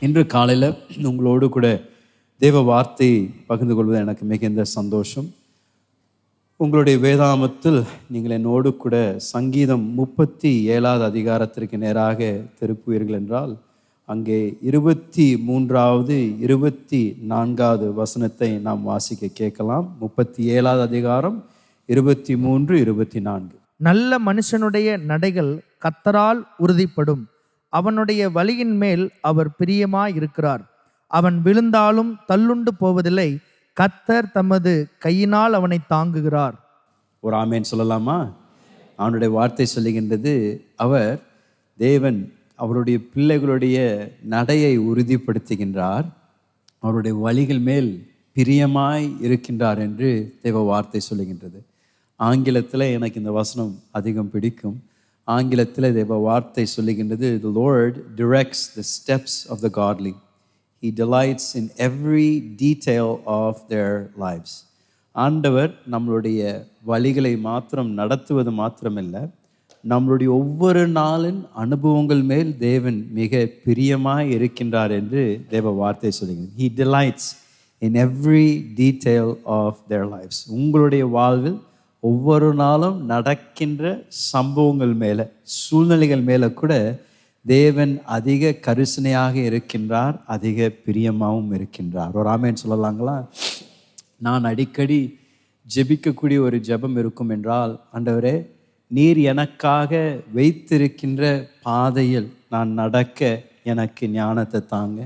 இன்று காலையில் உங்களோடு கூட தேவ வார்த்தை பகிர்ந்து கொள்வது எனக்கு மிகுந்த சந்தோஷம். உங்களுடைய வேதாமத்தில் நீங்கள் என்னோடு கூட சங்கீதம் 37வது அதிகாரத்திற்கு நேராக திருப்புவீர்கள் என்றால் அங்கே 23வது 24வது வசனத்தை நாம் வாசிக்க கேட்கலாம். 37வது அதிகாரம் 23, 24. நல்ல மனுஷனுடைய நடைகள் கர்த்தரால் உறுதிப்படும், அவனுடைய வழியின் மேல் அவர் பிரியமாயிருக்கிறார். அவன் விழுந்தாலும் தள்ளுண்டு போவதில்லை, கர்த்தர் தமது கையினால் அவனை தாங்குகிறார். ஒரு ஆமேன் சொல்லலாமா? அவனுடைய வார்த்தை சொல்லுகின்றது, அவர் தேவன் அவருடைய பிள்ளைகளுடைய நடையை உறுதிப்படுத்துகின்றார், அவருடைய வழிகள் மேல் பிரியமாய் இருக்கின்றார் என்று தேவ வார்த்தை சொல்லுகின்றது. ஆங்கிலத்தில் எனக்கு இந்த வசனம் அதிகம் பிடிக்கும். ஆங்கிலத்தில் தேவ வார்த்தை சொல்லுகின்றது, the Lord directs the steps of the godly. He delights in every detail of their lives. ஆண்டவர் நம்மளுடைய வழிகளை மாத்திரம் நடத்துவது மாத்திரமல்ல, நம்மளுடைய ஒவ்வொரு நாளின் அனுபவங்கள் மேல் தேவன் மிக பிரியமாய் இருக்கின்றார் என்று தேவ வார்த்தை சொல்லுகிறது. He delights in every detail of their lives. உங்களுடைய வாழ்வில் ஒவ்வொரு நாளும் நடக்கின்ற சம்பவங்கள் மேலே, சூழ்நிலைகள் மேலே கூட தேவன் அதிக கரிசனையாக இருக்கின்றார், அதிக பிரியமாகவும் இருக்கின்றார். ஒரு ஆமேன் சொல்லலாங்களா? நான் அடிக்கடி ஜெபிக்கக்கூடிய ஒரு ஜெபம் இருக்கும் என்றால், ஆண்டவரே, நீர் எனக்காக வைத்திருக்கின்ற பாதையில் நான் நடக்க எனக்கு ஞானத்தை தாங்க,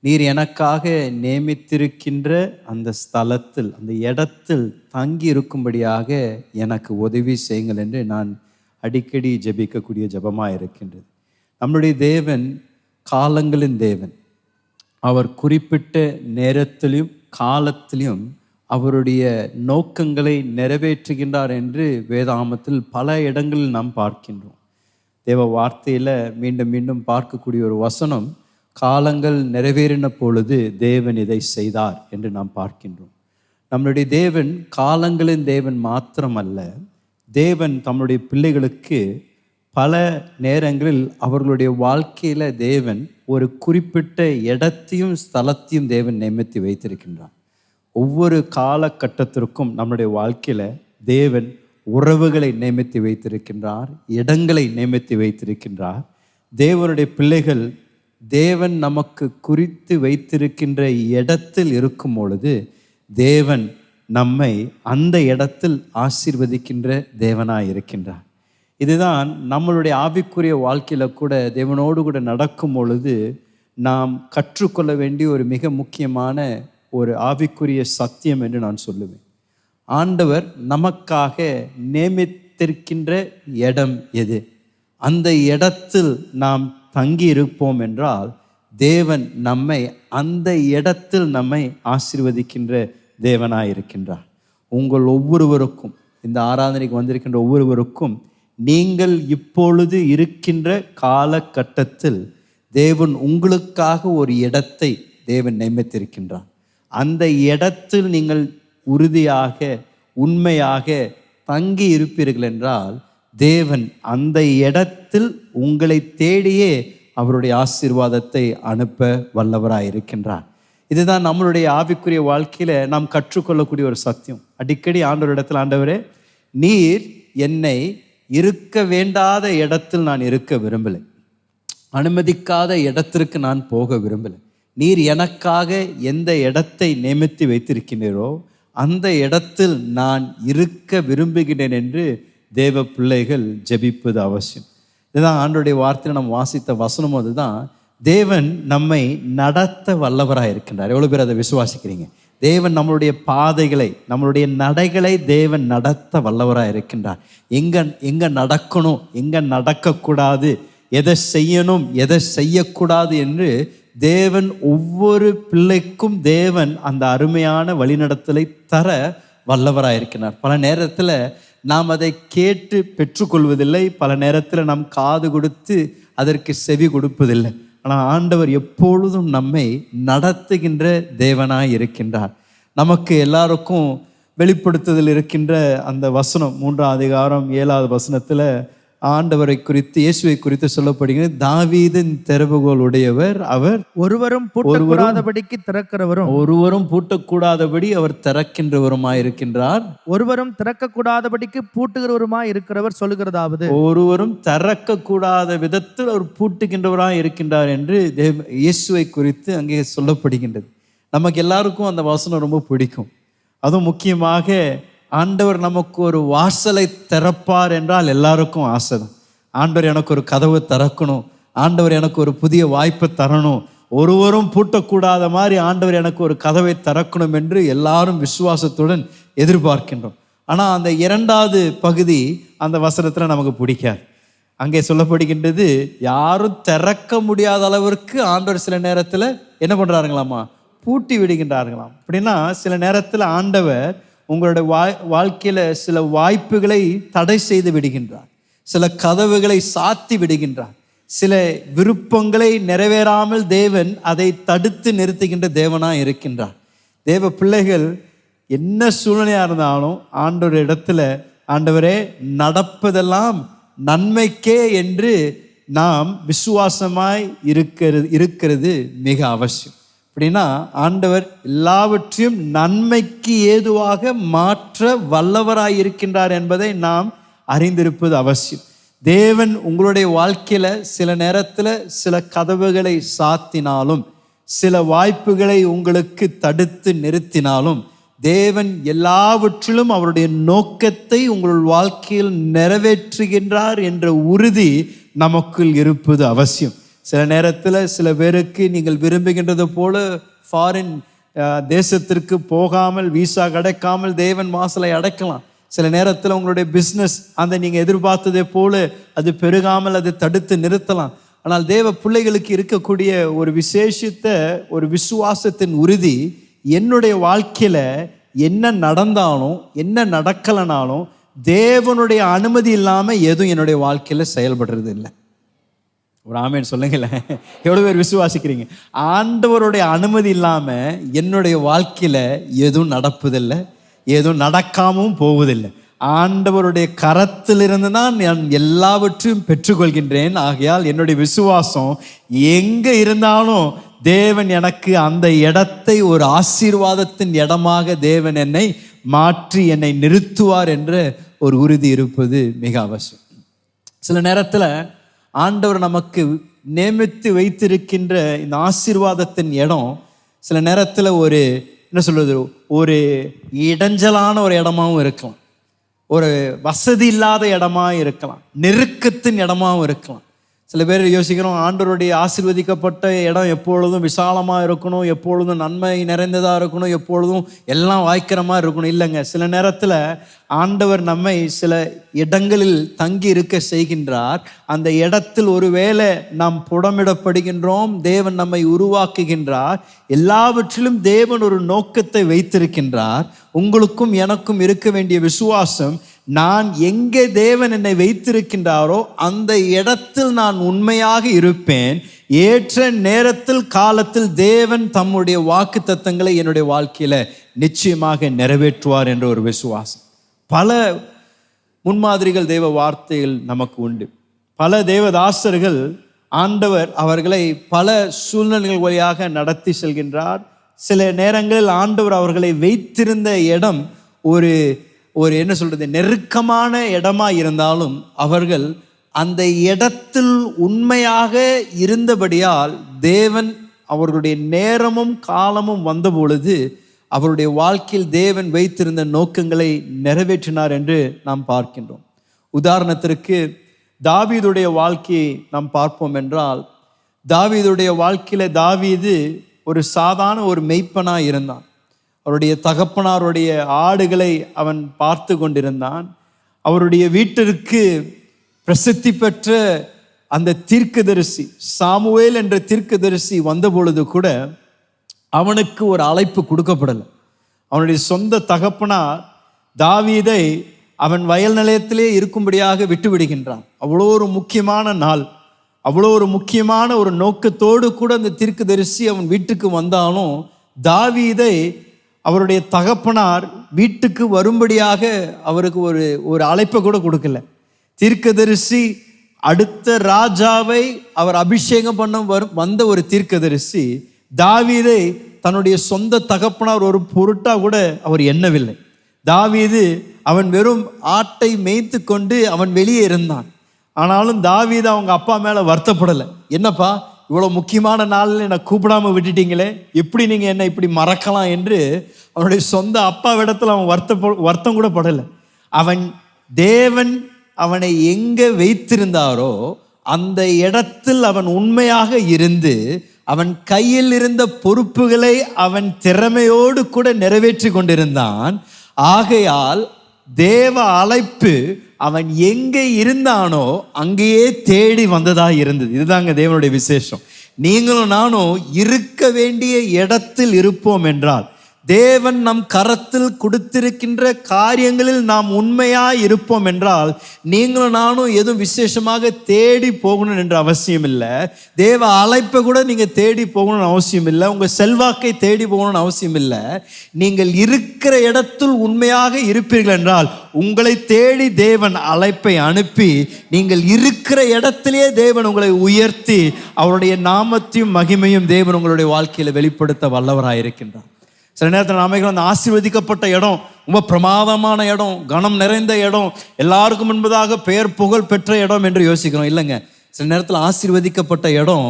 நீர் எனக்காக நியமித்திருக்கின்ற அந்த ஸ்தலத்தில், அந்த இடத்தில் தங்கி இருக்கும்படியாக எனக்கு உதவி செய்யுங்கள் என்று நான் அடிக்கடி ஜெபிக்கக்கூடிய ஜெபமாக இருக்கின்றது. நம்முடைய தேவன் காலங்களின் தேவன். அவர் குறிப்பிட்ட நேரத்திலும் காலத்திலும் அவருடைய நோக்கங்களை நிறைவேற்றுகின்றார் என்று வேதாகமத்தில் பல இடங்களில் நாம் பார்க்கின்றோம். தேவ வார்த்தையில் மீண்டும் மீண்டும் பார்க்கக்கூடிய ஒரு வசனம், காலங்கள் நிறைவேறின பொழுது தேவன் இதை செய்தார் என்று நாம் பார்க்கின்றோம். நம்முடைய தேவன் காலங்களின் தேவன் மாத்திரமல்ல, தேவன் தம்முடைய பிள்ளைகளுக்கு பல நேரங்களில் அவர்களுடைய வாழ்க்கையில் தேவன் ஒரு குறிப்பிட்ட இடத்தையும் ஸ்தலத்தையும் தேவன் நியமித்து வைத்திருக்கின்றார். ஒவ்வொரு காலகட்டத்திற்கும் நம்முடைய வாழ்க்கையில் தேவன் உறவுகளை நியமித்து வைத்திருக்கின்றார், இடங்களை நியமித்து வைத்திருக்கின்றார். தேவனுடைய பிள்ளைகள் தேவன் நமக்கு குறித்து வைத்திருக்கின்ற இடத்தில் இருக்கும் பொழுது தேவன் நம்மை அந்த இடத்தில் ஆசீர்வதிக்கின்ற தேவனாய் இருக்கின்றார். இதுதான் நம்மளுடைய ஆவிக்குரிய வாழ்க்கையில் கூட தேவனோடு கூட நடக்கும் பொழுது நாம் கற்றுக்கொள்ள வேண்டிய ஒரு மிக முக்கியமான ஒரு ஆவிக்குரிய சத்தியம் என்று நான் சொல்லுவேன். ஆண்டவர் நமக்காக நியமித்திருக்கின்ற இடம் எது, அந்த இடத்தில் நாம் தங்கி இருப்போம் என்றால் தேவன் நம்மை அந்த இடத்தில் நம்மை ஆசீர்வதிக்கின்ற தேவனாய் இருக்கின்றார். உங்கள் ஒவ்வொருவருக்கும், இந்த ஆராதனைக்கு வந்திருக்கின்ற ஒவ்வொருவருக்கும், நீங்கள் இப்பொழுது இருக்கின்ற காலகட்டத்தில் தேவன் உங்களுக்காக ஒரு இடத்தை தேவன் நியமித்திருக்கின்றார். அந்த இடத்தில் நீங்கள் உறுதியாக உண்மையாக தங்கி இருப்பீர்கள் என்றால் தேவன் அந்த இடத்தில் உங்களை தேடியே அவருடைய ஆசீர்வாதத்தை அனுப்ப வல்லவராய் இருக்கின்றார். இதுதான் நம்மளுடைய ஆவிக்குரிய வாழ்க்கையில நாம் கற்றுக்கொள்ளக்கூடிய ஒரு சத்தியம். அடிக்கடி ஆண்டவரிடத்தில், ஆண்டவரே, நீர் என்னை இருக்க வேண்டாத இடத்தில் நான் இருக்க விரும்பலை, அனுமதிக்காத இடத்திற்கு நான் போக விரும்பலை. நீர் எனக்காக எந்த இடத்தை நியமித்து வைத்திருக்கின்றீரோ அந்த இடத்தில் நான் இருக்க விரும்புகிறேன் என்று தேவ பிள்ளைகள் ஜெபிப்பது அவசியம். இதுதான் ஆண்டவருடைய வார்த்தையில் நம்ம வாசித்த வசனம். அதுதான், தேவன் நம்மை நடத்த வல்லவராக இருக்கின்றார். எவ்வளோ பேர் அதை விசுவாசிக்கிறீங்க? தேவன் நம்மளுடைய பாதைகளை, நம்மளுடைய நடைகளை தேவன் நடத்த வல்லவராக இருக்கின்றார். எங்கே நடக்கணும், எங்கே நடக்கக்கூடாது, எதை செய்யணும், எதை செய்யக்கூடாது என்று தேவன் ஒவ்வொரு பிள்ளைக்கும் தேவன் அந்த அருமையான வழிநடத்தலை தர வல்லவராக இருக்கிறார். பல நேரத்தில் நாம் அதை கேட்டு பெற்றுக்கொள்வதில்லை, பல நேரத்தில் நாம் காது கொடுத்து அதற்கு செவி கொடுப்பதில்லை. ஆனால் ஆண்டவர் எப்பொழுதும் நம்மை நடத்துகின்ற தேவனாய் இருக்கின்றார். நமக்கு எல்லாருக்கும் வெளிப்படுத்துதல் இருக்கின்ற அந்த வசனம் 3ஆம் அதிகாரம் 7வது வசனத்தில் ஆண்டவரை குறித்து, இயேசுவை குறித்து சொல்லப்படுகிறது. தாவீதின் திறவுகோல் உடையவர் அவர், ஒருவரும் பூட்டக்கூடாதபடிக்கு திறக்கிறவரும், ஒருவரும் பூட்டக்கூடாதபடி அவர் திறக்கின்றவருமாயிருக்கின்றார். ஒருவரும் திறக்கக்கூடாதபடிக்கு பூட்டுகிறவருமாய் இருக்கிறவர் சொல்லுகிறதாவது, ஒருவரும் திறக்கக்கூடாத விதத்தில் அவர் பூட்டுகின்றவராய் இருக்கின்றார் என்று இயேசுவை குறித்து அங்கே சொல்லப்படுகின்றது. நமக்கு எல்லாருக்கும் அந்த வசனம் ரொம்ப பிடிக்கும். அதுவும் முக்கியமாக ஆண்டவர் நமக்கு ஒரு வாசலை திறப்பார் என்றால் எல்லாருக்கும் ஆசை தான். ஆண்டவர் எனக்கு ஒரு கதவு திறக்கணும், ஆண்டவர் எனக்கு ஒரு புதிய வாய்ப்பை தரணும், ஒருவரும் பூட்டக்கூடாத மாதிரி ஆண்டவர் எனக்கு ஒரு கதவை திறக்கணும் என்று எல்லாரும் விசுவாசத்துடன் எதிர்பார்க்கின்றோம். ஆனால் அந்த இரண்டாவது பகுதி அந்த வசனத்தில் நமக்கு பிடிக்காது. அங்கே சொல்லப்படுகின்றது, யாரும் திறக்க முடியாத அளவிற்கு ஆண்டவர் சில நேரத்தில் என்ன பண்ணுறாருங்களாமா, பூட்டி விடுகின்றார்களாம். அப்படின்னா சில நேரத்தில் ஆண்டவர் உங்களுடைய வாழ்க்கையில் சில வாய்ப்புகளை தடை செய்து விடுகின்றார், சில கதவுகளை சாத்தி விடுகின்றார், சில விருப்பங்களை நிறைவேறாமல் தேவன் அதை தடுத்து நிறுத்துகின்ற தேவனாக இருக்கின்றார். தேவ பிள்ளைகள் என்ன சூழ்நிலையாக இருந்தாலும் ஆண்டவர் இடத்துல, ஆண்டவரே நடப்பதெல்லாம் நன்மைக்கே என்று நாம் விசுவாசமாய் இருக்கிறது மிக அவசியம். அப்படின்னா ஆண்டவர் எல்லாவற்றையும் நன்மைக்கு ஏதுவாக மாற்ற வல்லவராய் இருக்கின்றார் என்பதை நாம் அறிந்திருப்பது அவசியம். தேவன் உங்களுடைய வாழ்க்கையில சில நேரத்தில் சில கதவுகளை சாத்தினாலும், சில வாய்ப்புகளை உங்களுக்கு தடுத்து நிறுத்தினாலும், தேவன் எல்லாவற்றிலும் அவருடைய நோக்கத்தை உங்கள் வாழ்க்கையில் நிறைவேற்றுகின்றார் என்ற உறுதி நமக்குள் இருப்பது அவசியம். சில நேரத்தில் சில பேருக்கு நீங்கள் விரும்புகின்றது போல ஃபாரின் தேசத்திற்கு போகாமல், விசா கிடைக்காமல் தேவன் வாசலை அடைக்கலாம். சில நேரத்தில் உங்களுடைய பிஸ்னஸ் அந்த நீங்கள் எதிர்பார்த்ததை போல அது பெருகாமல் அது தடுத்து நிறுத்தலாம். ஆனால் தேவ பிள்ளைகளுக்கு இருக்கக்கூடிய ஒரு விசேஷித்த ஒரு விசுவாசத்தின் உறுதி, என்னுடைய வாழ்க்கையில் என்ன நடந்தாலும் என்ன நடக்கலைனாலும் தேவனுடைய அனுமதி இல்லாமல் எதுவும் என்னுடைய வாழ்க்கையில் செயல்படுறது இல்லை. ஒரு ஆமேன் சொல்லுங்களேன். எவ்வளோ பேர் விசுவாசிக்கிறீங்க? ஆண்டவருடைய அனுமதி இல்லாமல் என்னுடைய வாழ்க்கையில் எதுவும் நடப்பதில்லை, எதுவும் நடக்காமல் போவதில்லை. ஆண்டவருடைய கரத்திலிருந்து தான் நான் எல்லாவற்றையும் பெற்றுக்கொள்கின்றேன். ஆகையால் என்னுடைய விசுவாசம் எங்கே இருந்தாலும் தேவன் எனக்கு அந்த இடத்தை ஒரு ஆசீர்வாதத்தின் இடமாக தேவன் என்னை மாற்றி என்னை நிறுத்துவார் என்ற ஒரு உறுதி இருப்பது மிக அவசியம். சில நேரத்தில் ஆண்டவர் நமக்கு நியமித்து வைத்திருக்கின்ற இந்த ஆசீர்வாதத்தின் இடம் சில நேரத்தில் ஒரு என்ன சொல்வது, ஒரு இடைஞ்சலான ஒரு இடமாகவும் இருக்கலாம், ஒரு வசதி இல்லாத இடமா இருக்கலாம், நெருக்கத்தின் இடமாகவும் இருக்கலாம். சில பேர் யோசிக்கிறோம், ஆண்டவருடைய ஆசீர்வதிக்கப்பட்ட இடம் எப்பொழுதும் விசாலமாக இருக்கணும், எப்பொழுதும் நன்மை நிறைந்ததாக இருக்கணும், எப்பொழுதும் எல்லாம் வாய்க்கிற மாதிரி இருக்கணும். இல்லைங்க, சில நேரத்தில் ஆண்டவர் நம்மை சில இடங்களில் தங்கி இருக்க செய்கின்றார். அந்த இடத்தில் ஒருவேளை நாம் புடமிடப்படுகின்றோம், தேவன் நம்மை உருவாக்குகின்றார். எல்லாவற்றிலும் தேவன் ஒரு நோக்கத்தை வைத்திருக்கின்றார். உங்களுக்கும் எனக்கும் இருக்க வேண்டிய விசுவாசம், நான் எங்கே தேவன் என்னை வைத்திருக்கின்றாரோ அந்த இடத்தில் நான் உண்மையாக இருப்பேன். ஏற்ற நேரத்தில் காலத்தில் தேவன் தம்முடைய வாக்கு தத்தங்களை என்னுடைய வாழ்க்கையில நிச்சயமாக நிறைவேற்றுவார் என்ற ஒரு விசுவாசம். பல முன்மாதிரிகள் தேவ வார்த்தைகள் நமக்கு உண்டு. பல தேவதாசர்கள் ஆண்டவர் அவர்களை பல சூழ்நிலைகள் வழியாக நடத்தி செல்கின்றார். சில நேரங்களில் ஆண்டவர் அவர்களை வைத்திருந்த இடம் ஒரு என்ன சொல்றது, நெருக்கமான இடமா இருந்தாலும் அவர்கள் அந்த இடத்தில் உண்மையாக இருந்தபடியால் தேவன் அவர்களுடைய நேரமும் காலமும் வந்த பொழுது அவருடைய வாழ்க்கையில் தேவன் வைத்திருந்த நோக்கங்களை நிறைவேற்றினார் என்று நாம் பார்க்கின்றோம். உதாரணத்திற்கு தாவீதுடைய வாழ்க்கையை நாம் பார்ப்போம் என்றால், தாவீதுடைய வாழ்க்கையில தாவீது ஒரு சாதாரண ஒரு மெய்ப்பனாக இருந்தான். அவருடைய தகப்பனாருடைய ஆடுகளை அவன் பார்த்து கொண்டிருந்தான். அவருடைய வீட்டிற்கு பிரசித்தி பெற்ற அந்த தீர்க்கதரிசி சாமுவேல் என்ற தீர்க்கதரிசி வந்த பொழுது கூட அவனுக்கு ஒரு அழைப்பு கொடுக்கப்படலை. அவனுடைய சொந்த தகப்பனார் தாவீதை அவன் வயல் நிலையத்திலே இருக்கும்படியாக விட்டு விடுகின்றான். அவ்வளோ ஒரு முக்கியமான நாள், அவ்வளோ ஒரு முக்கியமான ஒரு நோக்கத்தோடு கூட அந்த தீர்க்கதரிசி அவன் வீட்டுக்கு வந்தாலும் தாவீதை அவருடைய தகப்பனார் வீட்டுக்கு வரும்படியாக அவருக்கு ஒரு அழைப்பை கூட கொடுக்கல. தீர்க்கதரிசி அடுத்த ராஜாவை அவர் அபிஷேகம் பண்ண வந்த ஒரு தீர்க்கதரிசி தாவீதை தன்னுடைய சொந்த தகப்பனார் ஒரு பொருட்டா கூட அவர் எண்ணவில்லை. தாவீது அவன் வெறும் ஆட்டை மேய்த்து கொண்டு அவன் வெளியே இருந்தான். ஆனாலும் தாவீது அவங்க அப்பா மேல வருத்தப்படலை. என்னப்பா, இவ்வளவு முக்கியமான நாளில் என்னை கூப்பிடாம விட்டுட்டீங்களே, எப்படி நீங்க என்னை இப்படி மறக்கலாம் என்று அவனுடைய சொந்த அப்பாவிடத்தில் அவன் வருத்தம் கூட படலை. அவன் தேவன் அவனை எங்க வைத்திருந்தாரோ அந்த இடத்தில் அவன் உண்மையாக இருந்து அவன் கையில் இருந்த பொறுப்புகளை அவன் திறமையோடு கூட நிறைவேற்றி கொண்டிருந்தான். ஆகையால் தேவ அழைப்பு அவன் எங்கே இருந்தானோ அங்கேயே தேடி வந்ததா இருந்தது. இதுதாங்க தேவனுடைய விசேஷம். நீங்களும் நானும் இருக்க வேண்டிய இடத்தில் இருப்போம் என்றால், தேவன் நம் கரத்தில் கொடுத்திருக்கின்ற காரியங்களில் நாம் உண்மையாய் இருப்போம் என்றால், நீங்களும் நானும் எதுவும் விசேஷமாக தேடி போகணும் என்ற அவசியம் இல்லை. தேவ அழைப்பை கூட நீங்க தேடி போகணும்னு அவசியம் இல்லை. உங்க செல்வாக்கை தேடி போகணும்னு அவசியம் இல்லை. நீங்கள் இருக்கிற இடத்தில் உண்மையாக இருப்பீர்கள் என்றால் உங்களை தேடி தேவன் அழைப்பை அனுப்பி நீங்கள் இருக்கிற இடத்திலேயே தேவன் உங்களை உயர்த்தி அவருடைய நாமத்தையும் மகிமையும் தேவன் உங்களுடைய வாழ்க்கையில வெளிப்படுத்த வல்லவராயிருக்கின்றார். சில நேரத்தில் நாம அந்த ஆசீர்வதிக்கப்பட்ட இடம், ரொம்ப பிரமாதமான இடம், கனம் நிறைந்த இடம், எல்லாருக்கும் முன்பதாக பெயர் புகழ் பெற்ற இடம் என்று யோசிக்கிறோம். இல்லைங்க, சில நேரத்தில் ஆசீர்வதிக்கப்பட்ட இடம்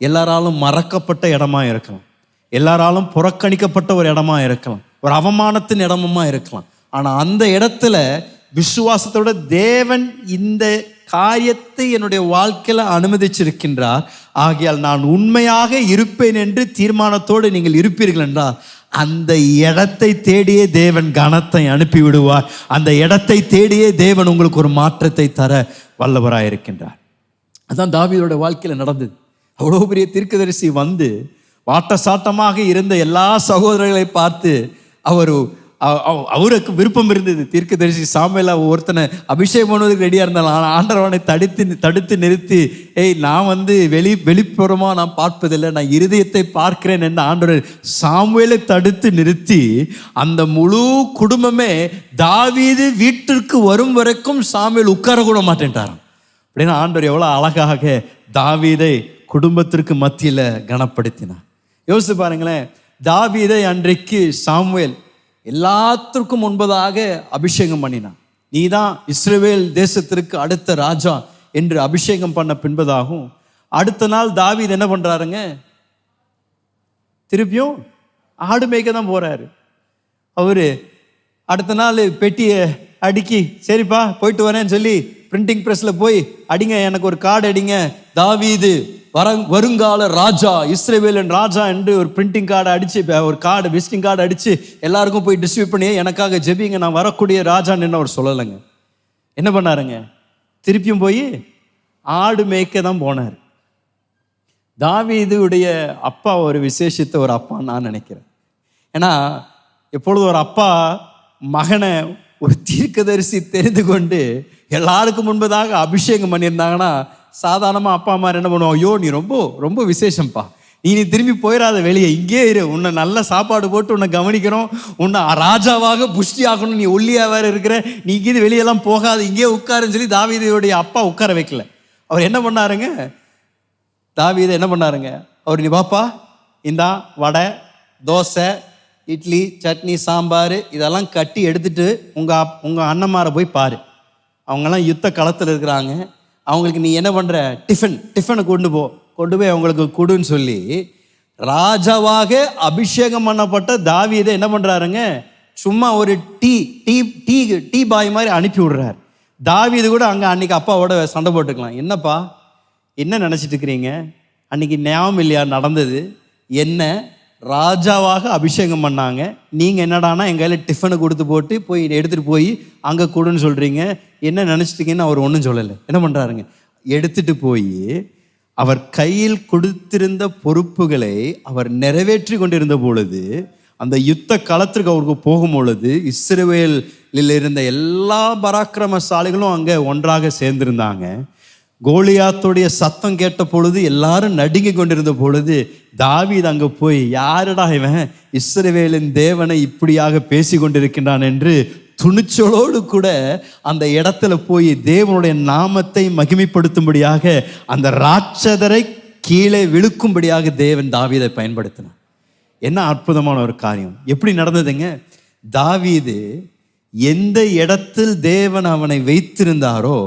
எல்லாராலும் மறக்கப்பட்ட இடமா இருக்கலாம், எல்லாராலும் புறக்கணிக்கப்பட்ட ஒரு இடமா இருக்கலாம், ஒரு அவமானத்தின் இடமுமா இருக்கலாம். ஆனால் அந்த இடத்துல விசுவாசத்தோட தேவன் இந்த காரியத்தை என்னுடைய வாழ்க்கையில அனுமதிச்சிருக்கின்றார், ஆகையால் நான் உண்மையாக இருப்பேன் என்று தீர்மானத்தோடு நீங்கள் இருப்பீர்கள் என்றால் அந்த இடத்தை தேடியே தேவன் கனத்தை அனுப்பி விடுவார். அந்த இடத்தை தேடியே தேவன் உங்களுக்கு ஒரு மாற்றத்தை தர வல்லவராயிருக்கின்றார். அதான் தாவீதோட வாழ்க்கையில நடந்தது. அவ்வளவு பெரிய தீர்க்கதரிசி வந்து வாட்ட சாட்டமாக இருந்த எல்லா சகோதரர்களை பார்த்து அவருக்கு விருப்பம் இருந்தது. தீர்க்கதரிசி சாமுவேல் ஒருத்தனை அபிஷேகம் பண்ணுவதற்கு ரெடியா இருந்தாலும், ஆனால் ஆண்டவனை தடுத்து நிறுத்தி, நான் வந்து வெளிப்புறமா நான் பார்ப்பதில்லை, நான் இருதயத்தை பார்க்கிறேன் என்று ஆண்டவர் சாமுவேலை தடுத்து நிறுத்தி அந்த முழு குடும்பமே தாவீது வீட்டிற்கு வரும் வரைக்கும் சாமுவேல் உட்கார கூட மாட்டேன்ட்டாராம். அப்படின்னா ஆண்டவர் எவ்வளவு அழகாக தாவீதை குடும்பத்திற்கு மத்தியில கனப்படுத்தினார். யோசிச்சு பாருங்களேன், தாவீதை அன்றைக்கு சாமுவேல் எல்லாத்திற்கும் முன்பதாக அபிஷேகம் பண்ணினான். நீதான் இஸ்ரவேல் தேசத்திற்கு அடுத்த ராஜா என்று அபிஷேகம் பண்ண பின்பதாகும் அடுத்த நாள் தாவீது என்ன பண்றாருங்க, திருப்பியும் ஆடு மேய்க்க தான் போறாரு. அவரு அடுத்த நாள் பெட்டியை அடுக்கி, சரிப்பா போயிட்டு வரேன்னு சொல்லி பிரிண்டிங் பிரஸ்ல போய் அடிங்க, எனக்கு ஒரு கார்டு அடிங்க, தாவீது வருங்கால ராஜா, இஸ்ரவேலின் ராஜா என்று ஒரு பிரிண்டிங் கார்டு அடிச்சு, ஒரு கார்டு விசிட்டிங் கார்டு அடிச்சு எல்லாருக்கும் போய் டிஸ்ட்ரிபியூட் பண்ணி எனக்காக ஜெபிங்க, நான் வரக்கூடிய ராஜான்னு அவர் சொல்லலைங்க. என்ன பண்ணாருங்க, திருப்பியும் போய் ஆடு மேய்க்க தான் போனார். தாவீதுடைய அப்பா ஒரு விசேஷித்த ஒரு அப்பா நான் நினைக்கிறேன். ஏன்னா எப்பொழுது ஒரு அப்பா மகனை ஒரு தீர்க்கதரிசி தெரிந்து கொண்டு எல்லாருக்கும் முன்பதாக அபிஷேகம் பண்ணியிருந்தாங்கன்னா, சாதாரணமாக அப்பா அம்மா என்ன பண்ணுவோம், ஐயோ நீ ரொம்ப ரொம்ப விசேஷம்ப்பா, நீ திரும்பி போயிடாத வெளியே, இங்கே இரு, உன்னை நல்ல சாப்பாடு போட்டு உன்னை கவனிக்கிறோம், உன்னை ராஜாவாக புஷ்டி ஆகணும், நீ ஒல்லியாக வேற இருக்கிற, நீ இங்கே வெளியெல்லாம் போகாது, இங்கே உட்காருன்னு சொல்லி தாவீதுடைய அப்பா உட்கார வைக்கல. அவர் என்ன பண்ணாருங்க, தாவீது என்ன பண்ணாருங்க, அவர் நீ பாப்பா, இந்தா வடை, தோசை, இட்லி, சட்னி, சாம்பார் இதெல்லாம் கட்டி எடுத்துட்டு உங்கள் அண்ணன்மாரை போய் பாரு, அவங்கெல்லாம் யுத்த களத்தில் இருக்கிறாங்க, அவங்களுக்கு நீ என்ன பண்ணுற, டிஃபனை கொண்டு போய் அவங்களுக்கு கொடுன்னு சொல்லி ராஜாவாக அபிஷேகம் பண்ணப்பட்ட தாவீதை என்ன பண்ணுறாருங்க, சும்மா ஒரு டீ பாய் மாதிரி அனுப்பி விடுறாரு. தாவீது கூட அங்கே அன்னைக்கு அப்பாவோட சண்டை போட்டுக்கலாம், என்னப்பா என்ன நினச்சிட்டு இருக்கிறீங்க, அன்னைக்கு ஞாபகம் இல்லையா நடந்தது, என்ன ராஜாவாக அபிஷேகம் பண்ணாங்க, நீங்கள் என்னடானா எங்கள் கையில் டிஃபனை கொடுத்து போட்டு போய் எடுத்துகிட்டு போய் அங்கே கொடுன்னு சொல்கிறீங்க, என்ன நினச்சிட்டிங்கன்னு அவர் ஒன்றும் சொல்லலை. என்ன பண்ணுறாருங்க, எடுத்துகிட்டு போய் அவர் கையில் கொடுத்திருந்த பொறுப்புகளை அவர் நிறைவேற்றி கொண்டிருந்த பொழுது, அந்த யுத்த களத்திற்கு அவருக்கு போகும் பொழுது இஸ்ரவேலில் இருந்த எல்லா பராக்கிரமசாலிகளும் அங்கே ஒன்றாக சேர்ந்திருந்தாங்க. கோலியாத்துடைய சத்தம் கேட்ட பொழுது எல்லாரும் நடுங்கி கொண்டிருந்த பொழுது தாவீது அங்கே போய், யாருடா இவன் இஸ்ரவேலின் தேவனை இப்படியாக பேசி கொண்டிருக்கின்றான் என்று துணிச்சலோடு கூட அந்த இடத்துல போய் தேவனுடைய நாமத்தை மகிமைப்படுத்தும்படியாக அந்த ராட்சதரை கீழே விழுக்கும்படியாக தேவன் தாவீதை பயன்படுத்தினார். என்ன அற்புதமான ஒரு காரியம்! எப்படி நடந்ததுங்க? தாவீது எந்த இடத்தில் தேவன் அவனை வைத்திருந்தாரோ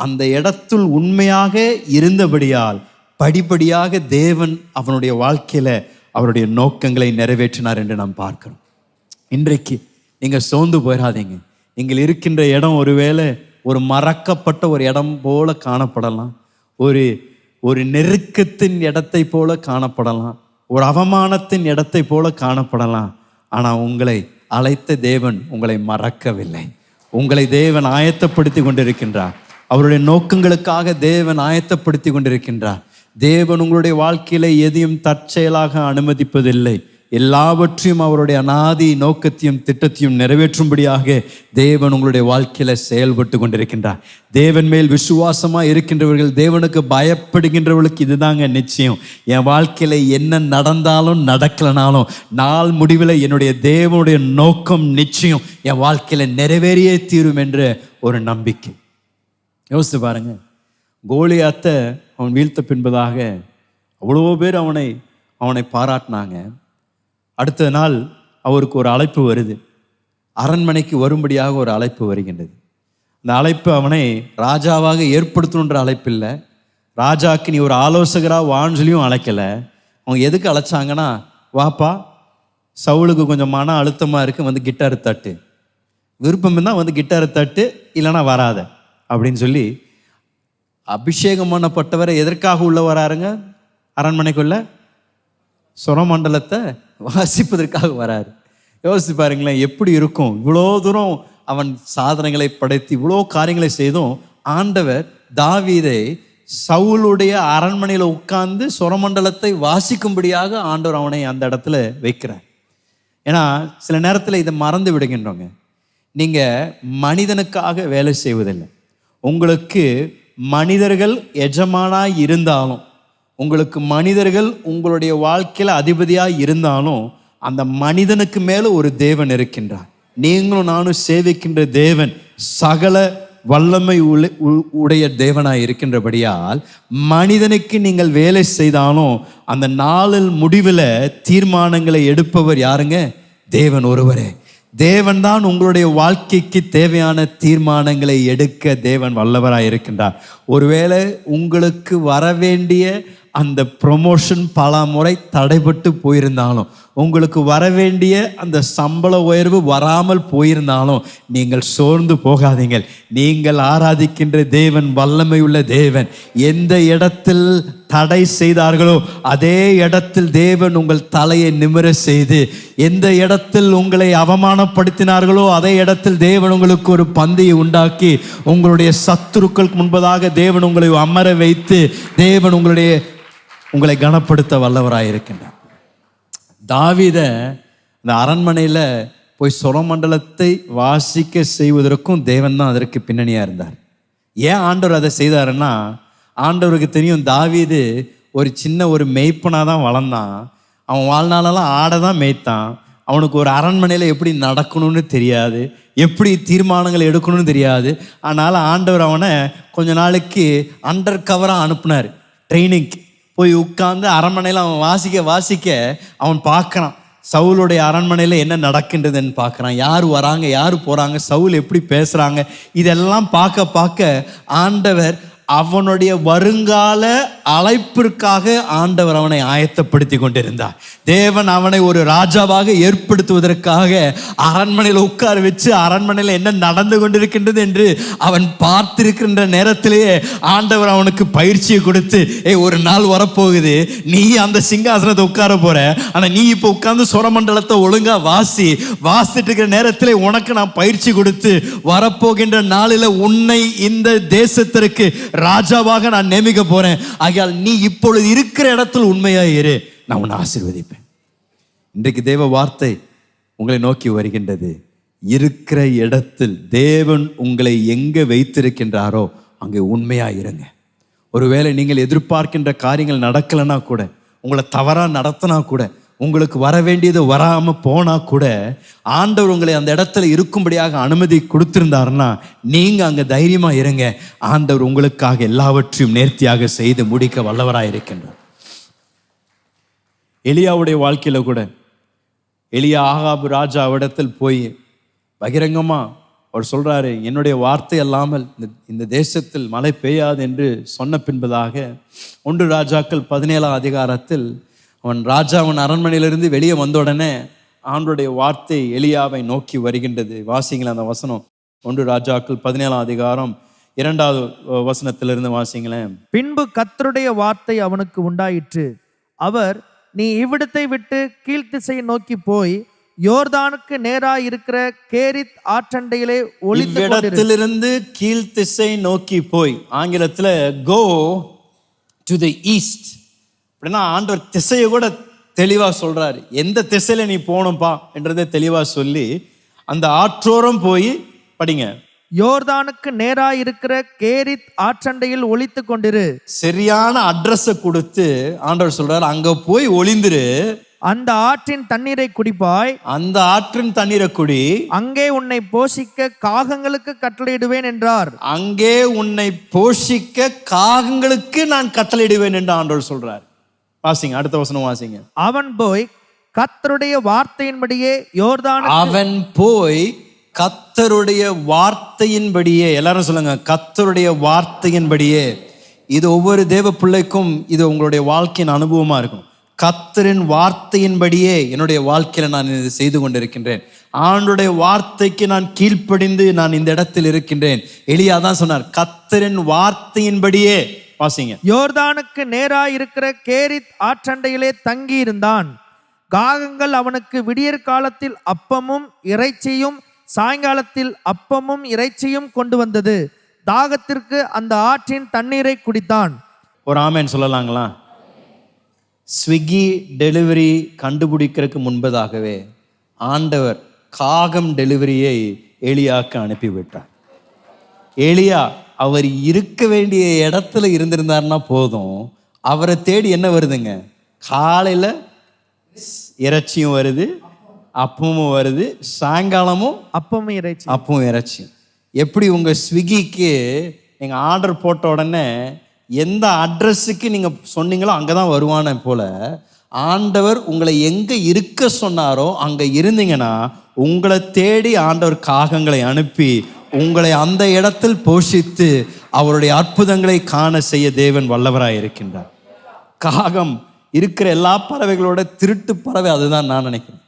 அந்த இடத்தில் உண்மையாக இருந்தபடியால் படிப்படியாக தேவன் அவனுடைய வாழ்க்கையில அவருடைய நோக்கங்களை நிறைவேற்றினார் என்று நாம் பார்க்கிறோம். இன்றைக்கு நீங்க சோர்ந்து போயிடாதீங்க. நீங்கள் இருக்கின்ற இடம் ஒருவேளை ஒரு மறக்கப்பட்ட ஒரு இடம் போல காணப்படலாம், ஒரு நெருக்கத்தின் இடத்தை போல காணப்படலாம், ஒரு அவமானத்தின் இடத்தை போல காணப்படலாம். ஆனால் உங்களை அழைத்த தேவன் உங்களை மறக்கவில்லை. உங்களை தேவன் ஆயத்தப்படுத்தி கொண்டிருக்கின்றார். அவருடைய நோக்கங்களுக்காக தேவன் ஆயத்தப்படுத்தி கொண்டிருக்கின்றார். தேவன் உங்களுடைய வாழ்க்கையில எதையும் தற்செயலாக அனுமதிப்பதில்லை. எல்லாவற்றையும் அவருடைய அநாதி நோக்கத்தையும் திட்டத்தையும் நிறைவேற்றும்படியாக தேவன் உங்களுடைய வாழ்க்கையில செயல்பட்டு கொண்டிருக்கின்றார். தேவன் மேல் விசுவாசமா இருக்கின்றவர்கள், தேவனுக்கு பயப்படுகின்றவர்களுக்கு இதுதாங்க நிச்சயம். என் வாழ்க்கையில என்ன நடந்தாலும் நடக்கலனாலும் நாள் முடிவில் என்னுடைய தேவனுடைய நோக்கம் நிச்சயம் என் வாழ்க்கையில நிறைவேறியே தீரும் என்ற ஒரு நம்பிக்கை. யோசித்து பாருங்க, கோலியாத்தை அவன் வீழ்த்த பின்பதாக அவ்வளோ பேர் அவனை பாராட்டினாங்க. அடுத்த நாள் அவருக்கு ஒரு அழைப்பு வருது. அரண்மனைக்கு வரும்படியாக ஒரு அழைப்பு வருகின்றது. அந்த அழைப்பு அவனை ராஜாவாக ஏற்படுத்தணுன்ற அழைப்பு இல்லை. ராஜாக்கு நீ ஒரு ஆலோசகராக வான்னு சொல்லியும் அழைக்கலை. அவங்க எதுக்கு அழைச்சாங்கன்னா, வாப்பா சவுலுக்கு கொஞ்சம் மன அழுத்தமாக இருக்குது, வந்து கிட்டாரை தட்டு, விருப்பம் இருந்தால் வந்து கிட்டாரை தட்டு, இல்லைன்னா வராத அப்படின்னு சொல்லி அபிஷேகம் பண்ணப்பட்டவரை எதற்காக உள்ள வராருங்க? அரண்மனைக்குள்ள சுரமண்டலத்தை வாசிப்பதற்காக வராரு. யோசித்து பாருங்களேன், எப்படி இருக்கும்? இவ்வளோ தூரம் அவன் சாதனைகளை படைத்து இவ்வளோ காரியங்களை செய்தும் ஆண்டவர் தாவீதை சவுலுடைய அரண்மனையில் உட்கார்ந்து சுரமண்டலத்தை வாசிக்கும்படியாக ஆண்டவர் அவனை அந்த இடத்துல வைக்கிறார். ஏன்னா சில நேரத்தில் இதை மறந்து விடுகின்றோங்க. நீங்கள் மனிதனுக்காக வேலை செய்வதில்லை. உங்களுக்கு மனிதர்கள் எஜமானாய் இருந்தாலும், உங்களுக்கு மனிதர்கள் உங்களுடைய வாழ்க்கையில் அதிபதியாக இருந்தாலும், அந்த மனிதனுக்கு மேலே ஒரு தேவன் இருக்கின்றார். நீங்களும் நானும் சேவிக்கின்ற தேவன் சகல வல்லமை உடைய தேவனாய் இருக்கின்றபடியால் மனிதனுக்கு நீங்கள் வேலை செய்தாலும் அந்த நாளில் முடிவில் தீர்மானங்களை எடுப்பவர் யாருங்க? தேவன் ஒருவரே. தேவன் தான் உங்களுடைய வாழ்க்கைக்கு தேவையான தீர்மானங்களை எடுக்க தேவன் வல்லவராய் இருக்கின்றார். ஒருவேளை உங்களுக்கு வரவேண்டிய அந்த ப்ரொமோஷன் பல முறை தடைபட்டு போயிருந்தாலும், உங்களுக்கு வரவேண்டிய அந்த சம்பள உயர்வு வராமல் போயிருந்தாலும் நீங்கள் சோர்ந்து போகாதீங்கள். நீங்கள் ஆராதிக்கின்ற தேவன் வல்லமையுள்ள தேவன். எந்த இடத்தில் தடை செய்தார்களோ அதே இடத்தில் தேவன் உங்கள் தலையை நிமிர செய்து, எந்த இடத்தில் உங்களை அவமானப்படுத்தினார்களோ அதே இடத்தில் தேவன் உங்களுக்கு ஒரு பந்தியை உண்டாக்கி, உங்களுடைய சத்துருக்களுக்கு முன்பதாக தேவன் உங்களை அமர வைத்து தேவன் உங்களை கனப்படுத்த வல்லவராய் இருக்கின்றார். தாவீதை இந்த அரண்மனையில் போய் சுரமண்டலத்தை வாசிக்க செய்வதற்கும் தேவன் தான் அதற்கு பின்னணியாக இருந்தார். ஏன் ஆண்டவர் அதை செய்தாருன்னா, ஆண்டவருக்கு தெரியும் தாவீது ஒரு சின்ன ஒரு மேய்ப்பனாக தான் வளர்ந்தான். அவன் வாழ்நாளெல்லாம் ஆடை தான் மேய்த்தான். அவனுக்கு ஒரு அரண்மனையில் எப்படி நடக்கணும்னு தெரியாது, எப்படி தீர்மானங்கள் எடுக்கணும்னு தெரியாது. அதனால் ஆண்டவர் அவனை கொஞ்ச நாளைக்கு அண்டர் கவராக அனுப்புனார். ட்ரைனிங்க்கு போய் உட்கார்ந்து அரண்மனையில் அவன் வாசிக்க அவன் பார்க்குறான், சவுலுடைய அரண்மனையில் என்ன நடக்கின்றதுன்னு பார்க்குறான். யார் வராங்க, யார் போகிறாங்க, சவுல் எப்படி பேசுகிறாங்க, இதெல்லாம் பார்க்க ஆண்டவர் அவனுடைய வருங்கால அழைப்பிற்காக ஆண்டவர் அவனை ஆயத்தப்படுத்தி கொண்டிருந்தார். தேவன் அவனை ஒரு ராஜாவாக ஏற்படுத்துவதற்காக அரண்மனையில் உட்கார வச்சு அரண்மனையில் என்ன நடந்து கொண்டிருக்கின்றது என்று அவன் பார்த்திருக்கின்ற நேரத்திலேயே ஆண்டவர் அவனுக்கு பயிற்சியை கொடுத்து, ஒரு நாள் வரப்போகுது, நீ அந்த சிங்காசனத்தை உட்கார போற, ஆனால் நீ இப்போ உட்கார்ந்து சுரமண்டலத்தை ஒழுங்கா வாசிட்டு இருக்கிற நேரத்திலே உனக்கு நான் பயிற்சி கொடுத்து வரப்போகின்ற நாளில் உன்னை இந்த தேசத்திற்கு ராஜாவாக நான் நியமிக்க போறேன். ஆகையால் நீ இப்பொழுது இருக்கிற இடத்தில் உண்மையா இரு, நான் உன்னை ஆசீர்வதிப்பேன். இன்றைக்கு தேவ வார்த்தை உங்களை நோக்கி வருகின்றது. இருக்கிற இடத்தில் தேவன் உங்களை எங்க வைத்திருக்கின்றாரோ அங்கே உண்மையா இருங்க. ஒருவேளை நீங்கள் எதிர்பார்க்கின்ற காரியங்கள் நடக்கலைன்னா கூட, உங்களை தவறா நடத்தினா கூட, உங்களுக்கு வர வேண்டியது வராம போனா கூட ஆண்டவர் உங்களை அந்த இடத்துல இருக்கும்படியாக அனுமதி கொடுத்திருந்தாருன்னா நீங்க அங்க தைரியமா இருங்க. ஆண்டவர் உங்களுக்காக எல்லாவற்றையும் நேர்த்தியாக செய்து முடிக்க வல்லவராய் இருக்கின்றார். எலியாவுடைய வாழ்க்கையில கூட எலியா ஆகாபு ராஜாவிடத்தில் போய் பகிரங்கமா அவர் சொல்றாரு, என்னுடைய வார்த்தை அல்லாமல் இந்த தேசத்தில் மழை பெய்யாது என்று சொன்ன பின்பதாக 1 ராஜாக்கள் 17ஆம் அதிகாரத்தில் அவன் அரண்மனையிலிருந்து வெளியே வந்த உடனே ஆண்டவருடைய வார்த்தை எலியாவை நோக்கி வருகின்றது. வாசிங்களேன் அந்த வசனம். 1 ராஜாக்கள் 17ஆம் அதிகாரம் 2வது வசனத்திலிருந்து வாசிங்களேன். பின்பு கர்த்தருடைய வார்த்தை அவனுக்கு உண்டாயிற்று. அவர், நீ இவ்விடத்தை விட்டு கீழ்த்திசையை நோக்கி போய் யோர்தானுக்கு நேராய் இருக்கிற கேரித் ஆற்றண்டையிலே ஒளிந்து இடத்திலிருந்து கீழ்த்திசை நோக்கி போய், ஆங்கிலத்துல go to the east. அப்படின்னா ஆண்டவர் திசையை கூட தெளிவா சொல்றாரு. எந்த திசையில நீ போகணும்பா என்றதை தெளிவா சொல்லி அந்த ஆற்றோரம் போய் படிங்க. யோர்தானுக்கு நேராய் இருக்கிற கேரித் ஆற்றண்டையில் ஒளித்து கொண்டிரு. சரியான அட்ரஸை கொடுத்து ஆண்டவர் சொல்றாரு, அங்க போய் ஒளிந்துரு. அந்த ஆற்றின் தண்ணீரை குடிப்பாய். அந்த ஆற்றின் தண்ணீரை குடி. அங்கே உன்னை போஷிக்க காகங்களுக்கு கட்டளையிடுவேன் என்றார். அங்கே உன்னை போஷிக்க காகங்களுக்கு நான் கட்டளையிடுவேன் என்று ஆண்டவர் சொல்றார். வாசிங்க, அடுத்த வசனம் வாசிங்க. அவன் போய் கர்த்தருடைய வார்த்தையின்படியே கர்த்தருடைய வார்த்தையின்படியே, எல்லாரும் சொல்லுங்க, கர்த்தருடைய வார்த்தையின்படியே. இது ஒவ்வொரு தேவ பிள்ளைக்கும் இது உங்களுடைய வாழ்க்கையின் அனுபவமா இருக்கும். கர்த்தரின் வார்த்தையின்படியே என்னுடைய வாழ்க்கையில நான் இதை செய்து கொண்டிருக்கின்றேன். ஆண்டவருடைய வார்த்தைக்கு நான் கீழ்ப்படிந்து நான் இந்த இடத்தில் இருக்கின்றேன். எலியா தான் சொன்னார், கர்த்தரின் வார்த்தையின்படியே. வாசிங்க. யோர்தானுக்கு நேராய் இருக்கிற கேரித் ஆற்றண்டையிலே தங்கி இருந்தான். காகங்கள் அவனுக்கு விடியற் காலத்தில் அப்பமும் இறைச்சியும் சாயங்காலத்தில் அப்பமும் இறைச்சியும் கொண்டு வந்தது. தாகத்திற்கு அந்த ஆற்றின் தண்ணீரை குடித்தான். ஒரு ஆமேன் சொல்லலாங்களா? ஸ்விக்கி டெலிவரி கண்டுபிடிக்கிறதுக்கு முன்பதாகவே ஆண்டவர் காகம் டெலிவரியை எலியாக்கு அனுப்பிவிட்டார். எலியா அவர் இருக்க வேண்டிய இடத்துல இருந்திருந்தாருன்னா போதும், அவரை தேடி என்ன வருதுங்க? காலையில் இறைச்சியும் வருது, அப்பமும் வருது, சாயங்காலமும் அப்பமும் இறைச்சியும். எப்படி உங்கள் ஸ்விக்கிக்கு நீங்கள் ஆர்டர் போட்ட உடனே எந்த அட்ரஸுக்கு நீங்கள் சொன்னீங்களோ அங்கே தான் வருவானே போல, ஆண்டவர் உங்களை எங்கே இருக்க சொன்னாரோ அங்கே இருந்தீங்கன்னா உங்களை தேடி ஆண்டவர் காகங்களை அனுப்பி உங்களை அந்த இடத்தில் போஷித்து அவருடைய அற்புதங்களை காண செய்ய தேவன் வல்லவராய் இருக்கின்றார். காகம் இருக்கிற எல்லா பறவைகளோட திருட்டு பறவை அதுதான் நான் நினைக்கிறேன்.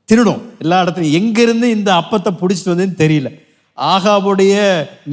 திருடும் எல்லா இடத்துலையும். எங்கிருந்து இந்த அப்பத்தை பிடிச்சிட்டு வந்ததுன்னு தெரியல. ஆகாபுடைய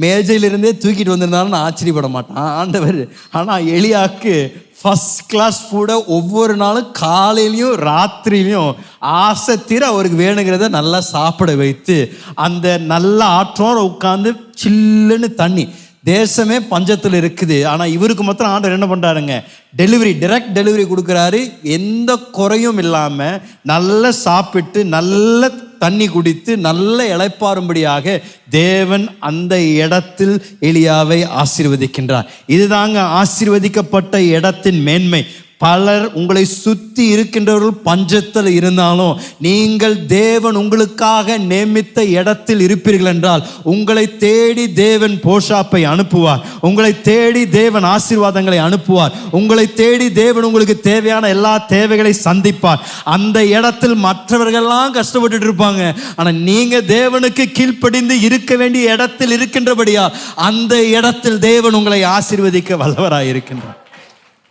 மேஜையிலிருந்தே தூக்கிட்டு வந்திருந்தாலும் நான் ஆச்சரியப்பட மாட்டேன் ஆண்டவர். ஆனால் எலியாக்கு ஃபர்ஸ்ட் கிளாஸ் ஃபுட்டை ஒவ்வொரு நாளும் காலையிலையும் ராத்திரிலையும் ஆசை தீர அவருக்கு வேணுங்கிறத நல்லா சாப்பிட வைத்து அந்த நல்ல ஆற்றோட உட்காந்து சில்லுன்னு தண்ணி. தேசமே பஞ்சத்தில் இருக்குது, ஆனால் இவருக்கு மாத்திரம் ஆண்டவர் என்ன பண்ணுறாருங்க? டைரக்ட் டெலிவரி கொடுக்குறாரு. எந்த குறையும் இல்லாமல் நல்லா சாப்பிட்டு நல்ல தண்ணி குடித்து நல்ல இளைப்பாறும்படியாக தேவன் அந்த இடத்தில் எலியாவை ஆசீர்வதிக்கின்றார். இதுதாங்க ஆசீர்வதிக்கப்பட்ட இடத்தின் மேன்மை. பலர் உங்களை சுற்றி இருக்கின்றவர்கள் பஞ்சத்தில் இருந்தாலும் நீங்கள் தேவன் உங்களுக்காக நியமித்த இடத்தில் இருப்பீர்கள் என்றால் உங்களை தேடி தேவன் போஷாப்பை அனுப்புவார். உங்களை தேடி தேவன் ஆசீர்வாதங்களை அனுப்புவார். உங்களை தேடி தேவன் உங்களுக்கு தேவையான எல்லா தேவைகளை சந்திப்பார். அந்த இடத்தில் மற்றவர்கள்லாம் கஷ்டப்பட்டு இருப்பாங்க, ஆனால் நீங்க தேவனுக்கு கீழ்ப்படிந்து இருக்க வேண்டிய இடத்தில் இருக்கின்றபடியா அந்த இடத்தில் தேவன் உங்களை ஆசீர்வதிக்க வல்லவராய் இருக்கின்றார்.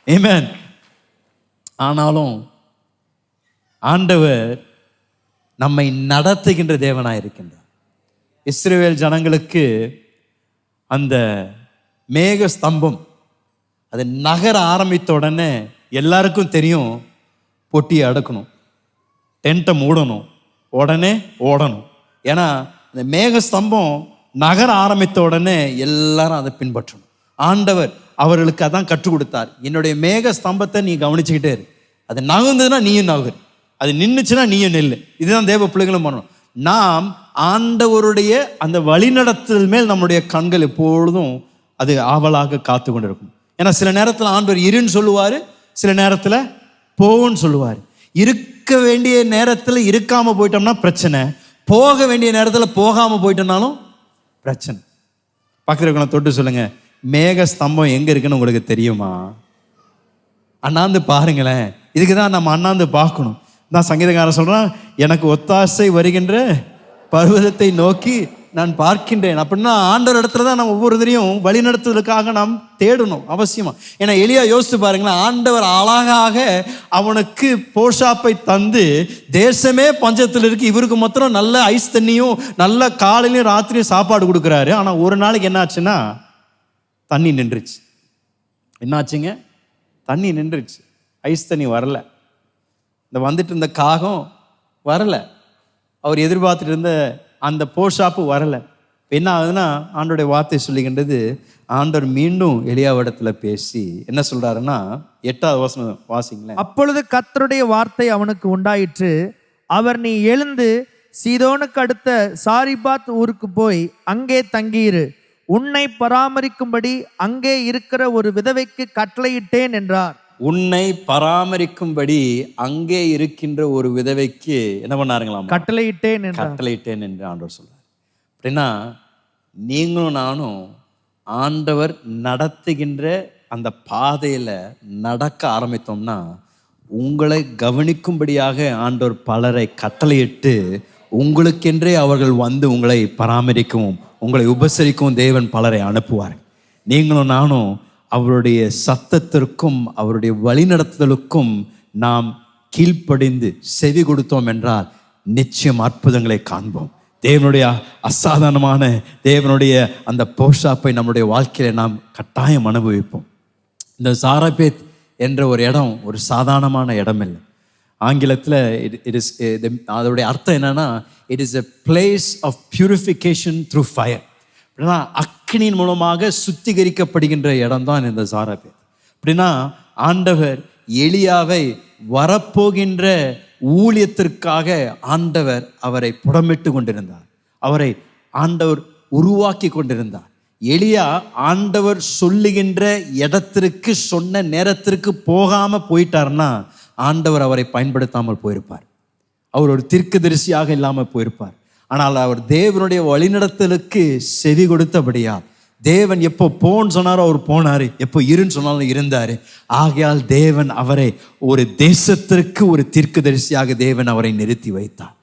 ஆமென். ஆனாலும் ஆண்டவர் நம்மை நடத்துகின்ற தேவனாய் இருக்கின்றார். இஸ்ரவேல் ஜனங்களுக்கு அந்த மேக ஸ்தம்பம் அது நகர ஆரம்பித்த உடனே எல்லாருக்கும் தெரியும், பொட்டியை அடக்கணும், டென்ட்டை மூடணும், உடனே ஓடணும். ஏன்னா இந்த மேக ஸ்தம்பம் நகர ஆரம்பித்த உடனே எல்லாரும் அதை பின்பற்றணும். ஆண்டவர் அவர்களுக்கு அதான் கற்றுக் கொடுத்தார். என்னுடைய மேக ஸ்தம்பத்தை நீ கவனிச்சுக்கிட்டே இரு. அது நகர்ந்ததுன்னா நீயும் நகரு, அது நின்றுச்சுன்னா நீயும் நெல்லு. இதுதான் தேவ பிள்ளைகளும் பண்ணணும். நாம் ஆண்டவருடைய அந்த வழிநடத்தல் மேல் நம்முடைய கண்கள் எப்பொழுதும் அது ஆவலாக காத்து கொண்டு இருக்கும். ஏன்னா சில நேரத்தில் ஆண்டவர் இருன்னு சொல்லுவார், சில நேரத்தில் போன்னு சொல்லுவார். இருக்க இருக்க வேண்டிய நேரத்தில் இருக்காம போயிட்டோம்னா பிரச்சனை, போக வேண்டிய நேரத்தில் போகாம போயிட்டோம்னாலும் பிரச்சனை. பக்கத்தில் தொட்டு சொல்லுங்க, மேக ஸ்தம்பம் எங்க இருக்குன்னு உங்களுக்கு தெரியுமா? அண்ணாந்து பாருங்களேன். இதுக்கு தான் நம்ம அண்ணாந்து பார்க்கணும். நான் சங்கீதக்காரன் சொல்றான், எனக்கு ஒத்தாசை வருகின்ற பர்வதத்தை நோக்கி நான் பார்க்கின்றேன். அப்படின்னா ஆண்டவர் இடத்துல தான் நம்ம ஒவ்வொருத்தரையும் வழி நடத்துவதற்காக நாம் தேடணும் அவசியமா. ஏன்னா எலியா யோசித்து பாருங்களேன், ஆண்டவர் அழகாக அவனுக்கு போஷாப்பை தந்து தேசமே பஞ்சத்தில் இருக்கு, இவருக்கு மாத்திரம் நல்ல ஐஸ் தண்ணியும் நல்ல காலையிலையும் ராத்திரியும் சாப்பாடு கொடுக்குறாரு. ஆனால் ஒரு நாளைக்கு என்னாச்சுன்னா தண்ணி நின்றுச்சு. என்னாச்சுங்க? தண்ணி நின்றுச்சு. ஐஸ் தண்ணி வரல. இந்த வந்துட்டு இருந்த காகம் வரல. அவர் எதிர்பார்த்துட்டு இருந்த அந்த போஷாப்பு வரல. என்ன ஆகுதுன்னா ஆண்டோடைய வார்த்தை சொல்லுகின்றது, ஆண்டவர் மீண்டும் எலியாவிடத்துல பேசி என்ன சொல்றாருன்னா, 8வது வசனம் வாசிங்களேன். அப்பொழுது கர்த்தருடைய வார்த்தை அவனுக்கு உண்டாயிற்று. அவர், நீ எழுந்து சீதோனுக்கு அடுத்த சாரிபாத் ஊருக்கு போய் அங்கே தங்கியிரு. உன்னை பராமரிக்கும்படி அங்கே இருக்கிற ஒரு விதவைக்கு கட்டளையிட்டேன் என்றார். உன்னை பராமரிக்கும்படி அங்கே இருக்கின்ற ஒரு விதவைக்கு என்ன பண்ணாருங்களாம்? கட்டளையிட்டேன் என்று ஆண்டவர் சொல்றார். அப்படின்னா நீங்களும் நானும் ஆண்டவர் நடத்துகின்ற அந்த பாதையில நடக்க ஆரம்பித்தோம்னா, உங்களை கவனிக்கும்படியாக ஆண்டவர் பலரை கட்டளையிட்டு உங்களுக்கென்றே அவர்கள் வந்து உங்களை பராமரிக்கவும் உங்களை உபசரிக்கவும் தேவன் பலரை அனுப்புவார். நீங்களும் நானும் அவருடைய சத்தத்திற்கும் அவருடைய வழிநடத்துதலுக்கும் நாம் கீழ்ப்படிந்து செவி கொடுத்தோம் என்றால் நிச்சயம் அற்புதங்களை காண்போம். தேவனுடைய அசாதாரணமான தேவனுடைய அந்த போஷாப்பை நம்முடைய வாழ்க்கையில நாம் கட்டாயம் அனுபவிப்போம். இந்த சாரபேத் என்ற ஒரு இடம் ஒரு சாதாரணமான இடம் இல்லை. ஆங்கிலத்தில் அதோடைய அர்த்தம் என்னன்னா, it is a place of purification through fire. அப்படின்னா அக்கினியின் மூலமாக சுத்திகரிக்கப்படுகின்ற இடம் தான் இந்த சாரபேத். அப்படின்னா ஆண்டவர் எலியாவை வரப்போகின்ற ஊழியத்திற்காக ஆண்டவர் அவரை புடமிட்டு கொண்டிருந்தார். அவரை ஆண்டவர் உருவாக்கி கொண்டிருந்தார். எலியா ஆண்டவர் சொல்லுகின்ற இடத்திற்கு சொன்ன நேரத்திற்கு போகாம போயிட்டார்னா ஆண்டவர் அவரை பயன்படுத்தாமல் போயிருப்பார். அவர் ஒரு தீர்க்கதரிசியாக இல்லாமல் போயிருப்பார். ஆனால் அவர் தேவனுடைய வழிநடத்தலுக்கு செவி கொடுத்தபடியா தேவன் எப்போ போன்னு சொன்னாரோ அவர் போனாரு, எப்போ இருன்னு சொன்னாலும் இருந்தாரு. ஆகையால் தேவன் அவரை ஒரு தேசத்திற்கு ஒரு தீர்க்கதரிசியாக தேவன் அவரை நிறுத்தி வைத்தார்.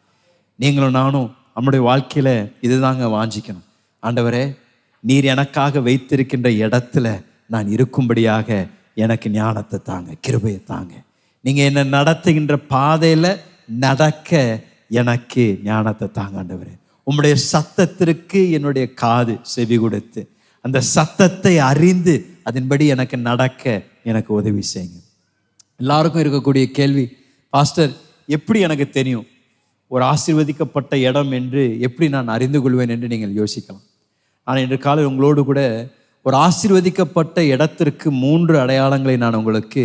நீங்களும் நானும் நம்முடைய வாழ்க்கையில இதுதாங்க வாஞ்சிக்கணும். ஆண்டவரே, நீர் எனக்காக வைத்திருக்கின்ற இடத்துல நான் இருக்கும்படியாக எனக்கு ஞானத்தை தாங்க, கிருபையை தாங்க. நீங்க என்ன நடத்துகின்ற பாதையில நடக்க எனக்கு ஞானத்தை தாங்க ஆண்டவரே. உம்முடைய சத்தத்திற்கு என்னுடைய காது செவி கொடுத்து அந்த சத்தத்தை அறிந்து அதன்படி எனக்கு நடக்க எனக்கு உதவி செய்யுங்க. எல்லாருக்கும் இருக்கக்கூடிய கேள்வி, பாஸ்டர் எப்படி எனக்கு தெரியும் ஒரு ஆசீர்வதிக்கப்பட்ட இடம் என்று எப்படி நான் அறிந்து கொள்வேன் என்று நீங்கள் யோசிக்கலாம். ஆனால் இன்று காலை உங்களோடு கூட ஒரு ஆசீர்வதிக்கப்பட்ட இடத்திற்கு 3 அடையாளங்களை நான் உங்களுக்கு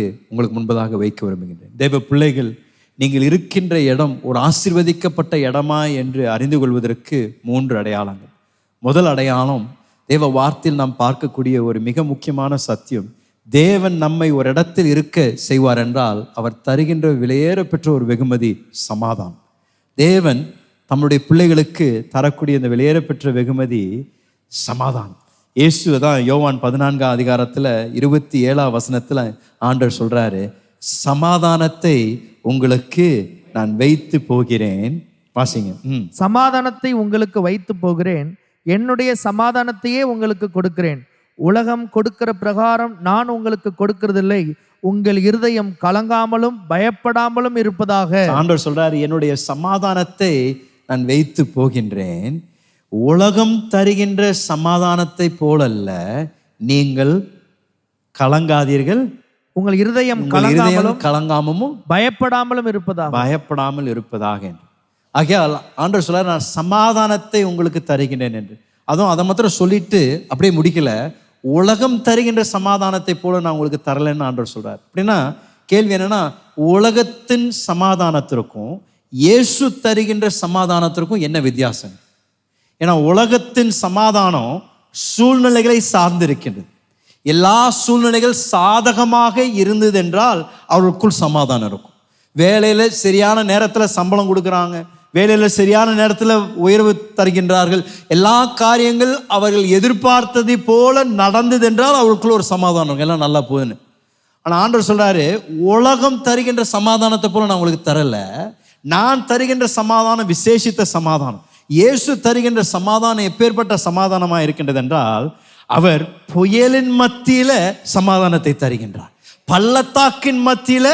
முன்பதாக வைக்க விரும்புகின்றேன். தேவ பிள்ளைகள், நீங்கள் இருக்கின்ற இடம் ஒரு ஆசீர்வதிக்கப்பட்ட இடமா என்று அறிந்து கொள்வதற்கு 3 அடையாளங்கள். முதல் அடையாளம், தேவ வார்த்தையில் நாம் பார்க்கக்கூடிய ஒரு மிக முக்கியமான சத்தியம். தேவன் நம்மை ஒரு இடத்தில் இருக்க செய்வார் என்றால் அவர் தருகின்ற விலையேற பெற்ற ஒரு வெகுமதி சமாதானம். தேவன் தம்முடைய பிள்ளைகளுக்கு தரக்கூடிய இந்த விலையேற பெற்ற வெகுமதி சமாதானம். இயேசு தான் யோவான் 14 அதிகாரத்தில் 27 வசனத்தில் ஆண்டவர் சொல்றாரு, சமாதானத்தை உங்களுக்கு நான் வைத்து போகிறேன். வாசிங்க. சமாதானத்தை உங்களுக்கு வைத்து போகிறேன், என்னுடைய சமாதானத்தையே உங்களுக்கு கொடுக்கிறேன். உலகம் கொடுக்கிற பிரகாரம் நான் உங்களுக்கு கொடுக்கிறதில்லை. உங்கள் இருதயம் கலங்காமலும் பயப்படாமலும் இருப்பதாக. ஆண்டவர் சொல்றாரு, என்னுடைய சமாதானத்தை நான் வைத்து போகின்றேன். உலகம் தருகின்ற சமாதானத்தை போலல்ல, நீங்கள் கலங்காதீர்கள், உங்கள் இருதயம் கலங்காமலும் பயப்படாமலும் இருப்பதாக என்று. ஆகையால் ஆண்டவர் சொல்றார், நான் சமாதானத்தை உங்களுக்கு தருகின்றேன் என்று. அதுவும் அதை மாத்திரம் சொல்லிட்டு அப்படியே முடிக்கல, உலகம் தருகின்ற சமாதானத்தை போல நான் உங்களுக்கு தரலன்னு ஆண்டவர் சொல்றார். அப்படின்னா கேள்வி என்னன்னா, உலகத்தின் சமாதானத்திற்கும் இயேசு தருகின்ற சமாதானத்திற்கும் என்ன வித்தியாசம்? ஏன்னா உலகத்தின் சமாதானம் சூழ்நிலைகளை சார்ந்து இருக்கின்றது. எல்லா சூழ்நிலைகள் சாதகமாக இருந்தது என்றால் அவர்களுக்குள் சமாதானம் இருக்கும். வேலையில் சரியான நேரத்தில் சம்பளம் கொடுக்குறாங்க, வேலையில் சரியான நேரத்தில் உயர்வு தருகின்றார்கள், எல்லா காரியங்கள் அவர்கள் எதிர்பார்த்ததை போல நடந்தது என்றால் அவர்களுக்குள்ள ஒரு சமாதானம், எல்லாம் நல்லா போகுதுன்னு. ஆனால் ஆண்டவர் சொல்றாரு, உலகம் தருகின்ற சமாதானத்தை போல நான் உங்களுக்கு தரல, நான் தருகின்ற சமாதானம் விசேஷித்த சமாதானம். இயேசு தருகின்ற சமாதானம் எப்பேற்பட்ட சமாதானமாக இருக்கின்றது என்றால், அவர் புயலின் மத்தியில சமாதானத்தை தருகின்றார், பள்ளத்தாக்கின் மத்தியில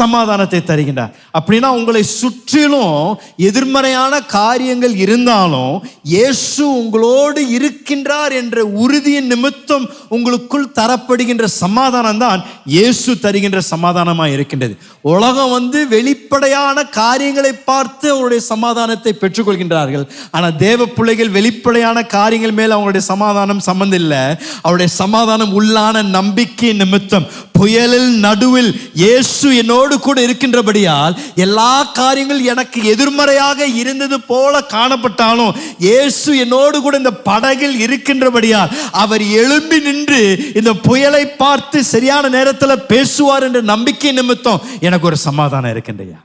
சமாதானத்தை தருகின்றார். அப்படின்னா உங்களை சுற்றிலும் எதிர்மறையான காரியங்கள் இருந்தாலும் இயேசு உங்களோடு இருக்கின்றார் என்ற உறுதியின் நிமித்தம் உங்களுக்குள் தரப்படுகின்ற சமாதானம் தான் இயேசு தருகின்ற சமாதானமாக இருக்கின்றது. உலகம் வெளிப்படையான காரியங்களை பார்த்து அவருடைய சமாதானத்தை பெற்றுக்கொள்கின்றார்கள். ஆனால் தேவ பிள்ளைகள் வெளிப்படையான காரியங்கள் மேல் அவங்களுடைய சமாதானம் சம்பந்தம் இல்லை. அவருடைய சமாதானம் உள்ளான நம்பிக்கை நிமித்தம். புயலில் நடுவில் இயேசு என்னோடு கூட இருக்கின்றபடியால் எல்லா காரியங்கள் எனக்கு எதிர்மறையாக இருந்தது போல காணப்பட்டாலும் இயேசு என்னோடு கூட இந்த படகில் இருக்கின்றபடியால் அவர் எழும்பி நின்று இந்த புயலை பார்த்து சரியான நேரத்தில் பேசுவார் என்ற நம்பிக்கை நிமித்தம் எனக்கு ஒரு சமாதானம் இருக்கின்றையா.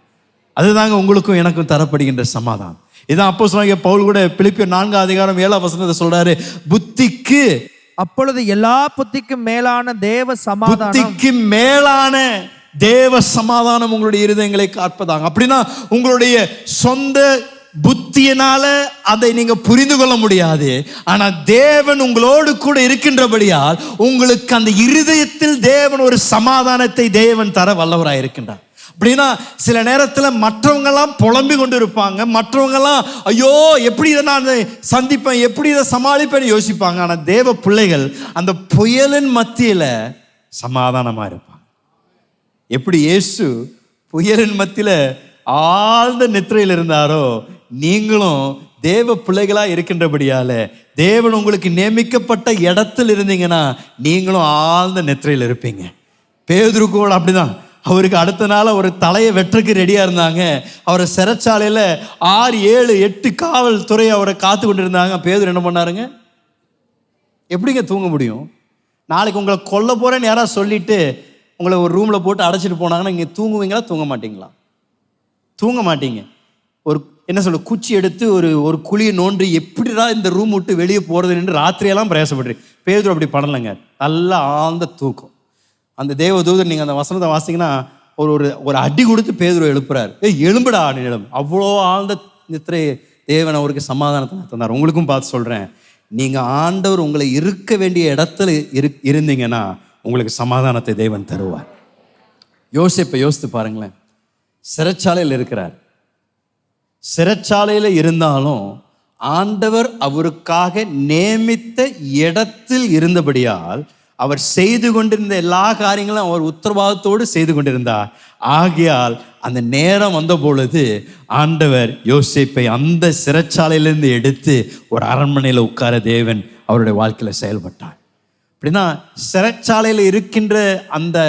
அதுதாங்க உங்களுக்கும் எனக்கும் தரப்படுகின்ற சமாதானம். இதான் அப்போஸ்தலனாகிய பவுல் கூட பிலிப்பியர் 4:7 சொல்றாரு, புத்திக்கு அப்பொழுது எல்லா புத்திக்கும் மேலான தேவ சமாதானம், புத்திக்கு மேலான தேவ சமாதானம் உங்களுடைய இருதயங்களை காப்பதாங்க. அப்படின்னா உங்களுடைய சொந்த புத்தியினால அதை நீங்க புரிந்து கொள்ள முடியாது. ஆனா தேவன் உங்களோடு கூட இருக்கின்றபடியால் உங்களுக்கு அந்த இருதயத்தில் தேவன் ஒரு சமாதானத்தை தேவன் தர வல்லவராய் இருக்கின்றார். அப்படின்னா சில நேரத்தில் மற்றவங்கெல்லாம் புலம்பி கொண்டு இருப்பாங்க, மற்றவங்கெல்லாம் ஐயோ எப்படி இதை நான் சந்திப்பேன், எப்படி இதை சமாளிப்பேன்னு யோசிப்பாங்க. ஆனால் தேவ பிள்ளைகள் அந்த புயலின் மத்தியில் சமாதானமாக இருப்பாங்க. எப்படி இயேசு புயலின் மத்தியில் ஆழ்ந்த நித்திரையில் இருந்தாரோ, நீங்களும் தேவ பிள்ளைகளாக இருக்கின்றபடியால தேவன் உங்களுக்கு நியமிக்கப்பட்ட இடத்தில் இருந்தீங்கன்னா நீங்களும் ஆழ்ந்த நித்திரையில் இருப்பீங்க. பேதுரு கூட அப்படிதான். அவருக்கு அடுத்த நாள் ஒரு தலையை வெட்டுறதுக்கு ரெடியாக இருந்தாங்க. அவரை சிறைச்சாலையில் 6, 7, 8 காவல்துறை அவரை காத்து கொண்டு இருந்தாங்க. பேதுரு என்ன பண்ணாருங்க? எப்படிங்க தூங்க முடியும்? நாளைக்கு உங்களை கொல்ல போகிறேன்னு யாராவது சொல்லிட்டு உங்களை ஒரு ரூமில் போட்டு அடைச்சிட்டு போனாங்கன்னா இங்கே தூங்குவீங்களா? தூங்க மாட்டீங்களா? தூங்க மாட்டீங்க. ஒரு என்ன சொல்ல, குச்சி எடுத்து ஒரு குழியை நோண்டி எப்படிதான் இந்த ரூம் விட்டு வெளியே போகிறதுன்னு ராத்திரியெல்லாம் பிரயாசப்படுறீங்க. பேதுரு அப்படி பண்ணலைங்க. நல்லா ஆழ்ந்த தூக்கம். அந்த தேவதூதர் நீங்கள் அந்த வசனத்தை வாசிங்கன்னா ஒரு அடி கொடுத்து பேதுரு எழுப்புறாரு. எழும்புடா எழும்பு. அவ்வளோ ஆழ்ந்த நித்திரை தேவன் அவருக்கு சமாதானத்தை தந்தார். உங்களுக்கும் பார்த்து சொல்கிறேன், நீங்கள் ஆண்டவர் உங்களை இருக்க வேண்டிய இடத்துல இருந்தீங்கன்னா உங்களுக்கு சமாதானத்தை தேவன் தருவார். யோசிப்பை யோசித்து பாருங்களேன். சிறைச்சாலையில் இருக்கிறார். சிறைச்சாலையில் இருந்தாலும் ஆண்டவர் அவருக்காக நியமித்த இடத்தில் இருந்தபடியால் அவர் செய்து கொண்டிருந்த எல்லா காரியங்களும் அவர் உத்தரவாதத்தோடு செய்து கொண்டிருந்தார். ஆகையால் அந்த நேரம் வந்த பொழுது ஆண்டவர் யோசேப்பை அந்த சிறைச்சாலையிலிருந்து எடுத்து ஒரு அரண்மனையில் உட்கார தேவன் அவருடைய வாழ்க்கையில் செயல்பட்டார். அப்படின்னா சிறைச்சாலையில் இருக்கின்ற அந்த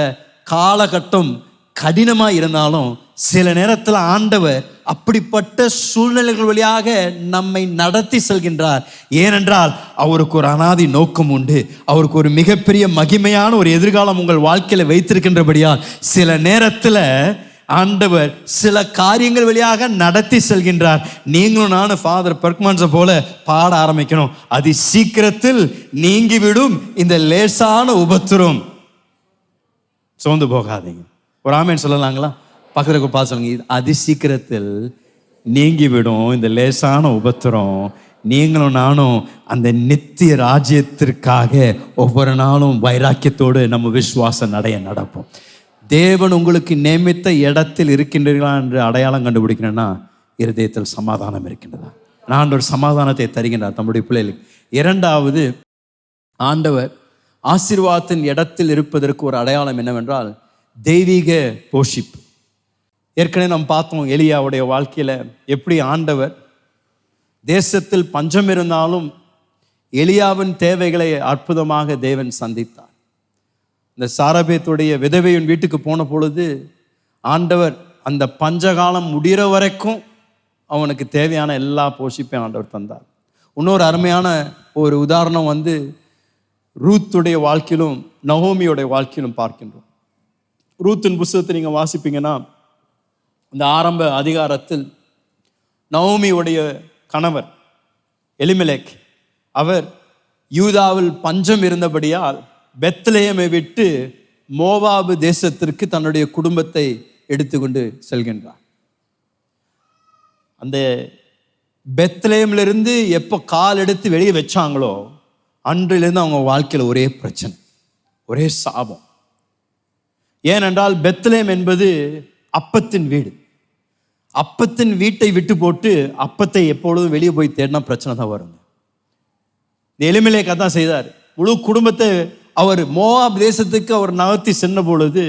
காலகட்டம் கடினமாக இருந்தாலும் சில நேரத்தில் ஆண்டவர் அப்படிப்பட்ட சூழ்நிலைகள் வழியாக நம்மை நடத்தி செல்கின்றார். ஏனென்றால் அவருக்கு ஒரு அனாதி நோக்கம் உண்டு. அவருக்கு ஒரு மிகப்பெரிய மகிமையான ஒரு எதிர்காலம் உங்கள் வாழ்க்கையில் வைத்திருக்கின்றபடியால் சில நேரத்தில் ஆண்டவர் சில காரியங்கள் வழியாக நடத்தி செல்கின்றார். நீங்களும் நானும் ஃபாதர் பெர்க்மன்ஸை போல பாட ஆரம்பிக்கணும், அதி சீக்கிரத்தில் நீங்கிவிடும் இந்த லேசான உபத்திரம். சோர்ந்து போகாதீங்க. ஒரு ஆமேன் சொல்லலாங்களா? பக்கத்துக்கு பார்த்து சொல்லுங்க, அதி சீக்கிரத்தில் நீங்கிவிடும் இந்த லேசான உபத்திரம். நீங்களும் நானும் அந்த நித்திய ராஜ்யத்திற்காக ஒவ்வொரு நாளும் வைராக்கியத்தோடு நம்ம விசுவாச நடைய நடப்போம். தேவன் உங்களுக்கு நியமித்த இடத்தில் இருக்கின்றீர்களா என்று அடையாளம் கண்டுபிடிக்கணும்னா இருதயத்தில் சமாதானம் இருக்கின்றதா. ஆண்டவர் சமாதானத்தை தருகின்றார் தம்முடைய பிள்ளைகளுக்கு. இரண்டாவது, ஆண்டவர் ஆசீர்வாதத்தின் இடத்தில் இருப்பதற்கு ஒரு அடையாளம் என்னவென்றால் தெய்வீக போஷிப்பு. ஏற்கனவே நாம் பார்த்தோம் எலியாவுடைய வாழ்க்கையில் எப்படி ஆண்டவர் தேசத்தில் பஞ்சம் இருந்தாலும் எலியாவின் தேவைகளை அற்புதமாக தேவன் சந்தித்தார். இந்த சாரபேத்துடைய விதவையின் வீட்டுக்கு போன பொழுது ஆண்டவர் அந்த பஞ்சகாலம் முடிகிற வரைக்கும் அவனுக்கு தேவையான எல்லா போஷிப்பையும் ஆண்டவர் தந்தார். இன்னொரு அருமையான ஒரு உதாரணம் ரூத்துடைய வாழ்க்கையிலும் நகோமியோடைய வாழ்க்கையிலும் பார்க்கின்றோம். ரூத்தின் புஸ்தகத்தை நீங்கள் வாசிப்பீங்கன்னா இந்த ஆரம்ப அதிகாரத்தில் நவோமியுடைய கணவர் எலிமெலேக், அவர் யூதாவில் பஞ்சம் இருந்தபடியால் பெத்லெகேமை விட்டு மோவாபு தேசத்திற்கு தன்னுடைய குடும்பத்தை எடுத்துக்கொண்டு செல்கின்றார். அந்த பெத்லெகேமிலிருந்து எப்போ கால் எடுத்து வெளியே வச்சாங்களோ அன்றிலிருந்து அவங்க வாழ்க்கையில் ஒரே பிரச்சனை, ஒரே சாபம். ஏனென்றால் பெத்லெகேம் என்பது அப்பத்தின் வீடு. அப்பத்தின் வீட்டை விட்டு போட்டு அப்பத்தை எப்பொழுதும் வெளியே போய் தேடினா பிரச்சனை தான் வரும். இந்த எலிமெலேக் தான் செய்தார். முழு குடும்பத்தை அவர் மோவாப் தேசத்துக்கு அவர் நகர்த்தி சென்ற பொழுது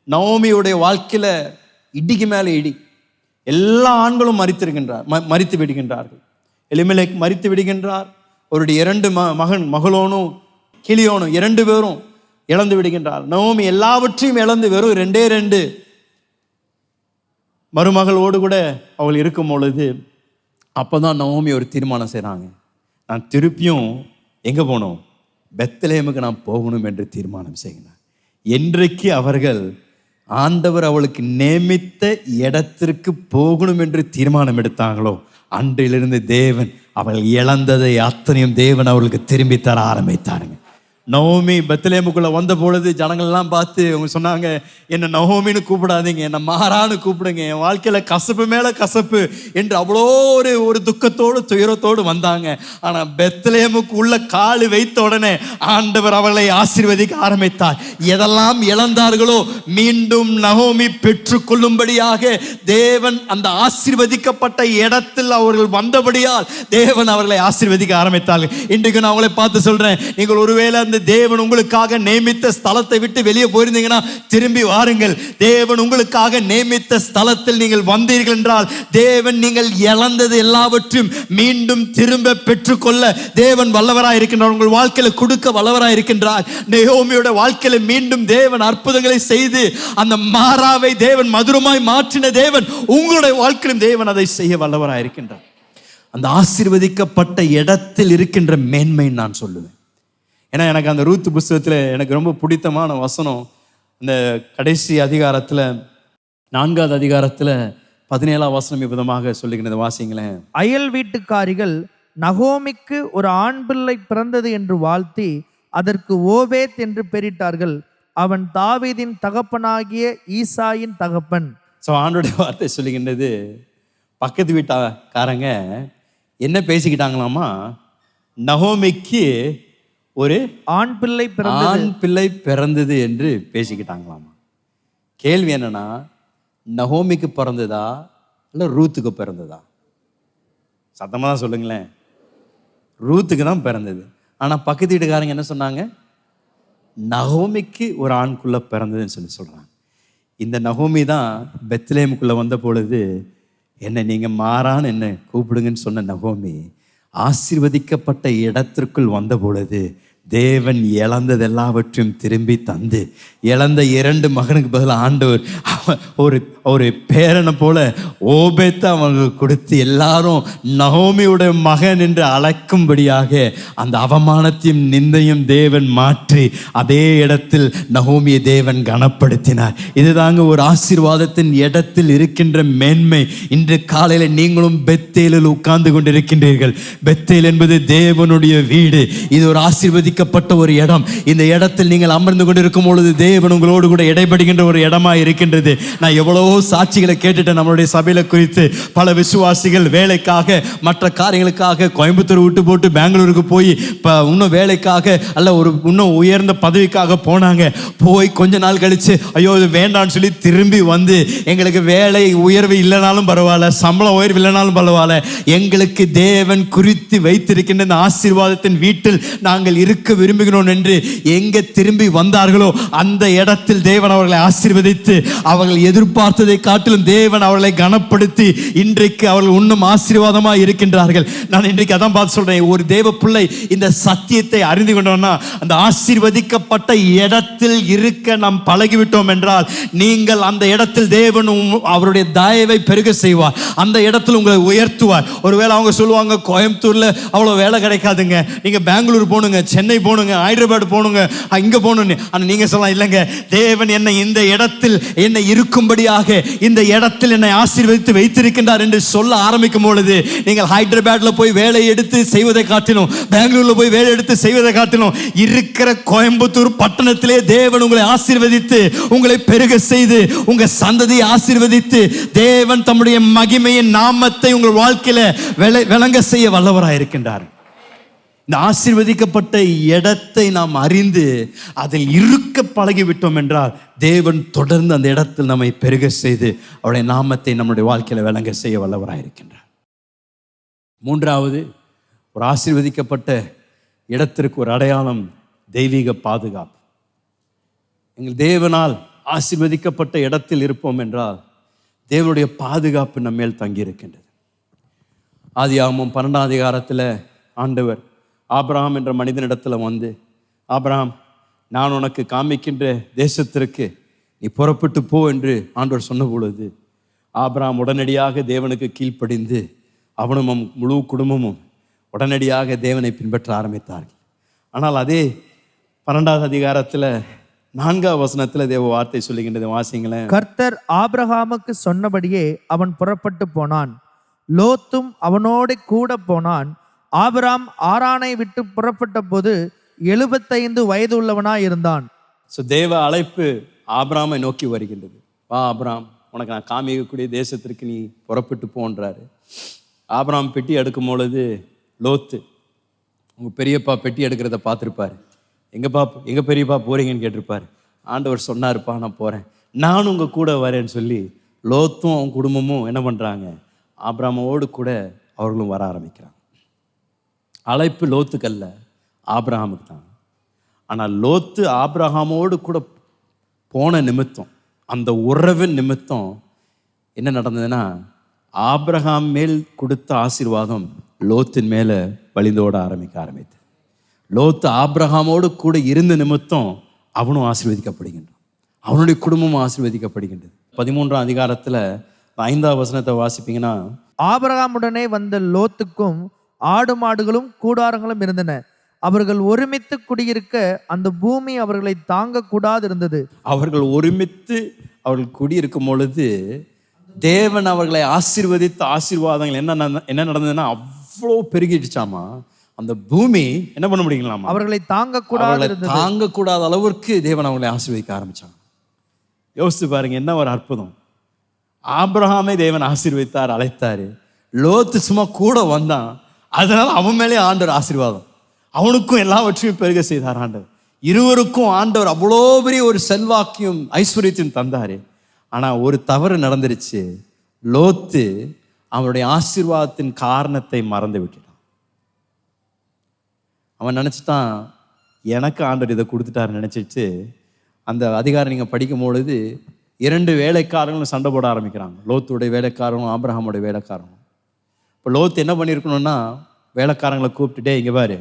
நவோமியுடைய வாழ்க்கையில இடிக்கு மேலே இடி. எல்லா ஆண்களும் மரித்து விடுகின்றார்கள். எலிமெலேக் மரித்து விடுகின்றார். அவருடைய 2 மகளோனும் கிளியோனும் 2 பேரும் இழந்து விடுகின்றார். நவோமி எல்லாவற்றையும் இழந்து வெறும் 2 மருமகளோடு கூட அவள் இருக்கும் பொழுது அப்போதான் நவோமி ஒரு தீர்மானம் செய்கிறாங்க. நான் திருப்பியும் எங்கே போகணும்? பெத்லெகேமுக்கு நான் போகணும் என்று தீர்மானம் செய்கிறார். என்றைக்கு அவர்கள் ஆண்டவர் அவளுக்கு நியமித்த இடத்திற்கு போகணும் என்று தீர்மானம் எடுத்தாங்களோ அன்றிலிருந்து தேவன் அவள் இழந்ததை அத்தனையும் தேவன் அவளுக்கு திரும்பி தர ஆரம்பித்தாருங்க. நவோமி பெத்லெகேமுக்குள்ள வந்த பொழுது ஜனங்கள்லாம் பார்த்து அவங்க சொன்னாங்க, என்னை நவோமின்னு கூப்பிடாதீங்க, என்னை மாறான்னு கூப்பிடுங்க, என் வாழ்க்கையில கசப்பு மேல கசப்பு என்று அவ்வளோ ஒரு துக்கத்தோடு துயரத்தோடு வந்தாங்க. ஆனா பெத்லெகேமுக்கு உள்ள கால் வைத்த உடனே ஆண்டவர் அவளை ஆசீர்வதிக்க ஆரம்பித்தார். எதெல்லாம் இழந்தார்களோ மீண்டும் நவோமி பெற்றுக்கொள்ளும்படியாக தேவன் அந்த ஆசீர்வதிக்கப்பட்ட இடத்தில் அவர்கள் வந்தபடியால் தேவன் அவர்களை ஆசீர்வதிக்க ஆரம்பித்தார்கள். இன்றைக்கு நான் அவங்களை பார்த்து சொல்றேன், நீங்கள் ஒருவேளை தேவன் உங்களுக்காக நியமித்த ஸ்தலத்தை விட்டு வெளியே போயிருந்தீங்கன்னா திரும்பி வாருங்கள். தேவன் உங்களுக்காக நியமித்த ஸ்தலத்தில் நீங்கள் வந்தீர்கள் என்றால் தேவன் நீங்கள் இழந்தது எல்லாவற்றையும் மீண்டும் திரும்ப பெற்றுக்கொள்ள தேவன் வல்லவராய் இருக்கின்றார். உங்கள் வாழ்க்கையில கொடுக்க வல்லவராய் இருக்கின்றார். நவோமியோட வாழ்க்கையில மீண்டும் தேவன் அற்புதங்களை செய்து அந்த மாறாவை தேவன் மதுரமாய் மாற்றின தேவன் உங்களுடைய வாழ்க்கையிலும் தேவன் அதை செய்ய வல்லவராய் இருக்கின்றார். அந்த ஆசீர்வதிக்கப்பட்ட இடத்தில் இருக்கின்ற மேன்மை நான் சொல்லுவேன். ஏன்னா எனக்கு அந்த ரூத் புஸ்தகத்தில் எனக்கு ரொம்ப பிடித்தமான வசனம் இந்த கடைசி அதிகாரத்தில் 4வது அதிகாரத்தில் 17ஆம் வசனம் விதமாக சொல்லுகிறது. வாசிங்களேன். அயல் வீட்டுக்காரிகள் நகோமிக்கு ஒரு ஆண் பிள்ளை பிறந்தது என்று வாழ்த்தி அதற்கு ஓபேத் என்று பெயரிட்டார்கள். அவன் தாவீதின் தகப்பனாகிய ஈசாயின் தகப்பன். ஸோ ஆண்டோடைய வார்த்தை சொல்லுகின்றது, பக்கத்து வீட்டுக்காரங்க என்ன பேசிக்கிட்டாங்களாமா, நகோமிக்கு ஒரு ஆண் பிள்ளை பிறந்தது என்று பேசிக்கிட்டாங்களாமா. கேள்வி என்னன்னா, நகோமிக்கு பிறந்ததா இல்லை ரூத்துக்கு பிறந்ததா? சத்தமாக தான் சொல்லுங்களேன். ரூத்துக்கு தான் பிறந்தது. ஆனால் பக்கத்து வீட்டுக்காரங்க என்ன சொன்னாங்க? நகோமிக்கு ஒரு ஆண்குள்ள பிறந்ததுன்னு சொல்றாங்க. இந்த நகோமி தான் பெத்லெகேமுக்குள்ள வந்த பொழுது என்னை நீங்க மாறான்னு என்ன கூப்பிடுங்கன்னு சொன்ன நகோமி ஆசீர்வதிக்கப்பட்ட இடத்திற்குள் வந்த பொழுது தேவன் இழந்தது எல்லாவற்றையும் திரும்பி தந்து இழந்த 2 மகனுக்கு பதில் ஆண்டவர் ஒரு பேரனை போல ஓபேத்தை அவங்களுக்கு கொடுத்து எல்லாரும் நகோமியுடைய மகன் என்று அழைக்கும்படியாக அந்த அவமானத்தையும் நிந்தையும் தேவன் மாற்றி அதே இடத்தில் நகோமியை தேவன் கனப்படுத்தினார். இதுதாங்க ஒரு ஆசீர்வாதத்தின் இடத்தில் இருக்கின்ற மேன்மை. இன்று காலையில் நீங்களும் பெத்தேலில் உட்கார்ந்து கொண்டிருக்கின்றீர்கள். பெத்தேல் என்பது தேவனுடைய வீடு. இது ஒரு ஆசீர்வதிக்கப்பட்ட ஒரு இடம். இந்த இடத்தில் நீங்கள் அமர்ந்து கொண்டிருக்கும் பொழுது தேவன் உங்களோடு கூட இடைப்படுகின்ற ஒரு இடமா இருக்கின்றது. நான் எவ்வளவோ சாட்சிகளை கேட்டுட்டேன் நம்மளுடைய சபையில குறித்து. பல விசுவாசிகள் வேலைக்காக மற்ற காரியங்களுக்காக கோயம்புத்தூர் விட்டு போட்டு பெங்களூருக்கு போய் இன்னும் வேலைக்காக அல்ல ஒரு இன்னும் உயர்ந்த பதவிக்காக போனாங்க. போய் கொஞ்ச நாள் கழிச்சு ஐயோ இது வேண்டான்னு சொல்லி திரும்பி வந்து எங்களுக்கு வேலை உயர்வு இல்லைனாலும் பரவாயில்ல, சம்பளம் உயர்வு இல்லைனாலும் பரவாயில்ல, எங்களுக்கு தேவன் குறித்து வைத்திருக்கின்ற இந்த ஆசீர்வாதத்தின் வீட்டில் நாங்கள் இருக்க விரும்புகிறோம் என்று எங்கே திரும்பி வந்தார்களோ அந்த இடத்தில் தேவன் அவர்களை ஆசீர்வதித்து அவர்கள் எதிர்பார்த்ததை காட்டிலும் தேவன் அவர்களை கனப்படுத்தி இன்றைக்கு அவர்கள் இன்னும் ஆசீர்வாதமாக இருக்கின்றார்கள். நான் இன்றைக்கு அதான் பார்த்து சொல்றேன், ஒரு தேவ பிள்ளை இந்த சத்தியத்தை அறிந்து கொண்டோம்னா அந்த ஆசீர்வதிக்கப்பட்ட இடத்தில் இருக்க நாம் பழகிவிட்டோம் என்றால் நீங்கள் அந்த இடத்தில் தேவன் அவருடைய தயவை பெருக செய்வார். அந்த இடத்தில் உங்களை உயர்த்துவார். ஒருவேளை அவங்க சொல்லுவாங்க கோயம்புத்தூர்ல அவ்வளோ வேலை கிடைக்காதுங்க, நீங்க பெங்களூர் போகணுங்க, சென்னை சென்னை போகணுங்க, ஹைதராபாத் போகணுங்க, இங்கே போகணுன்னு. ஆனால் நீங்கள் சொல்லலாம், இல்லைங்க, தேவன் என்னை இந்த இடத்தில் என்னை இருக்கும்படியாக இந்த இடத்தில் என்னை ஆசீர்வதித்து வைத்திருக்கின்றார் என்று சொல்ல ஆரம்பிக்கும் பொழுது, நீங்கள் ஹைதராபாத்தில் போய் வேலை எடுத்து செய்வதை காட்டிலும், பெங்களூரில் போய் வேலை எடுத்து செய்வதை காட்டிலும், இருக்கிற கோயம்புத்தூர் பட்டணத்திலே தேவன் உங்களை ஆசீர்வதித்து உங்களை பெருக செய்து உங்கள் சந்ததியை ஆசீர்வதித்து தேவன் தம்முடைய மகிமையின் நாமத்தை உங்கள் வாழ்க்கையில விளங்க செய்ய வல்லவராக இருக்கின்றார். இந்த ஆசீர்வதிக்கப்பட்ட இடத்தை நாம் அறிந்து அதில் இருக்க பழகிவிட்டோம் என்றால் தேவன் தொடர்ந்து அந்த இடத்தில் நம்மை பெருக செய்து அவருடைய நாமத்தை நம்முடைய வாழ்க்கையில விளங்க செய்ய வல்லவராக இருக்கின்றார். மூன்றாவது, ஒரு ஆசீர்வதிக்கப்பட்ட இடத்திற்கு ஒரு அடையாளம் தெய்வீக பாதுகாப்பு. எங்கள் தேவனால் ஆசீர்வதிக்கப்பட்ட இடத்தில் இருப்போம் என்றால் தேவனுடைய பாதுகாப்பு நம்ம மேல் தங்கி இருக்கின்றது. ஆதியாகமம் 12ஆம் அதிகாரத்தில் ஆண்டவர் ஆபிரகாம் என்ற மனிதனிடத்தில் வந்து, ஆபிரகாம், நான் உனக்கு காமிக்கின்ற தேசத்திற்கு நீ புறப்பட்டு போ என்று ஆண்டவர் சொன்ன பொழுது ஆபிரகாம் உடனடியாக தேவனுக்கு கீழ்ப்படிந்து அவனும் முழு குடும்பமும் உடனடியாக தேவனை பின்பற்ற ஆரம்பித்தார்கள். ஆனால் அதே 12ஆவது அதிகாரத்தில் 4ஆம் வசனத்தில் தேவ வார்த்தை சொல்லுகின்றது, வாசிங்களேன். கர்த்தர் ஆபிரகாமுக்கு சொன்னபடியே அவன் புறப்பட்டு போனான், லோத்தும் அவனோடு கூட போனான். ஆபிரகாம் ஆரானை விட்டு புறப்பட்ட போது 75 வயது உள்ளவனாய் இருந்தான். தேவ அழைப்பு ஆபிரகாமை நோக்கி வருகின்றது. வா ஆபிரகாம், உனக்கு நான் காமிக்கக்கூடிய தேசத்திற்கு நீ புறப்பட்டு போன்றாரு. ஆபிரகாம் பெட்டி எடுக்கும் பொழுது லோத்து உங்கள் பெரியப்பா பெட்டி எடுக்கிறத பார்த்துருப்பாரு. எங்க பெரியப்பா போறீங்கன்னு கேட்டிருப்பாரு. ஆண்டவர் சொன்னாருப்பா, நான் போகிறேன், நானும் உங்கள் கூட வரேன்னு சொல்லி லோத்தும் அவங்க குடும்பமும் என்ன பண்ணுறாங்க, ஆபிரகாமோடு கூட அவர்களும் வர ஆரம்பிக்கிறாங்க. அழைப்பு லோத்துக்கல்ல, ஆபிரகாமுக்கு தான். ஆனால் லோத்து ஆபிரகாமோடு கூட போன நிமித்தம், அந்த உறவின் நிமித்தம் என்ன நடந்ததுன்னா, ஆபிரகாம் மேல் கொடுத்த ஆசீர்வாதம் லோத்தின் மேலே வழிந்தோட ஆரம்பித்தது. லோத்து ஆபிரகாமோடு கூட இருந்த நிமித்தம் அவனும் ஆசீர்வதிக்கப்படுகின்றான், அவனுடைய குடும்பமும் ஆசீர்வதிக்கப்படுகின்றது. 13ஆம் அதிகாரத்தில் 5ஆம் வசனத்தை வாசிப்பீங்கன்னா, ஆபிரகாமுடனே வந்த லோத்துக்கும் ஆடு மாடுகளும் கூடாரங்களும் இருந்தன. அவர்கள் ஒருமித்து குடியிருக்க அந்த பூமி அவர்களை தாங்க கூடாது இருந்தது. அவர்கள் ஒருமித்து அவர்கள் குடியிருக்கும் பொழுது தேவன் அவர்களை ஆசீர்வதித்த ஆசீர்வாதங்கள் என்ன நடந்ததுன்னா அவ்வளோ பெருகிடுச்சாமா. அந்த பூமி என்ன பண்ண முடியுங்களாமா, அவர்களை தாங்க கூடாத அளவிற்கு தேவன் அவர்களை ஆசீர்வதிக்க ஆரம்பிச்சாங்க. யோசித்து பாருங்க, என்ன ஒரு அற்புதம். ஆபிரகாமை தேவன் ஆசீர்வதித்தார், அழைத்தாரு. லோத்து சும்மா கூட வந்தான், அதனால அவன் மேலே ஆண்டவர் ஆசீர்வாதம், அவனுக்கும் எல்லாவற்றையும் பெருக செய்தார் ஆண்டவர். இருவருக்கும் ஆண்டவர் அவ்வளோ பெரிய ஒரு செல்வாக்கியும் ஐஸ்வர்யத்தையும் தந்தாரு. ஆனால் ஒரு தவறு நடந்துருச்சு. லோத்து அவனுடைய ஆசீர்வாதத்தின் காரணத்தை மறந்து விட்டுட்டான். அவன் நினச்சிட்டான், எனக்கு ஆண்டவர் இதை கொடுத்துட்டாரு நினச்சிட்டு அந்த அதிகாரம் நீங்கள் படிக்கும் பொழுது 2 வேலைக்காரங்களும் சண்டை போட ஆரம்பிக்கிறாங்க. லோத்துடைய வேலைக்காரனும் ஆபிரகாமுடைய வேலைக்காரனும். இப்போ லோத்து என்ன பண்ணியிருக்கணும்னா, வேலைக்காரங்களை கூப்பிட்டுட்டே, இங்கே பாரு,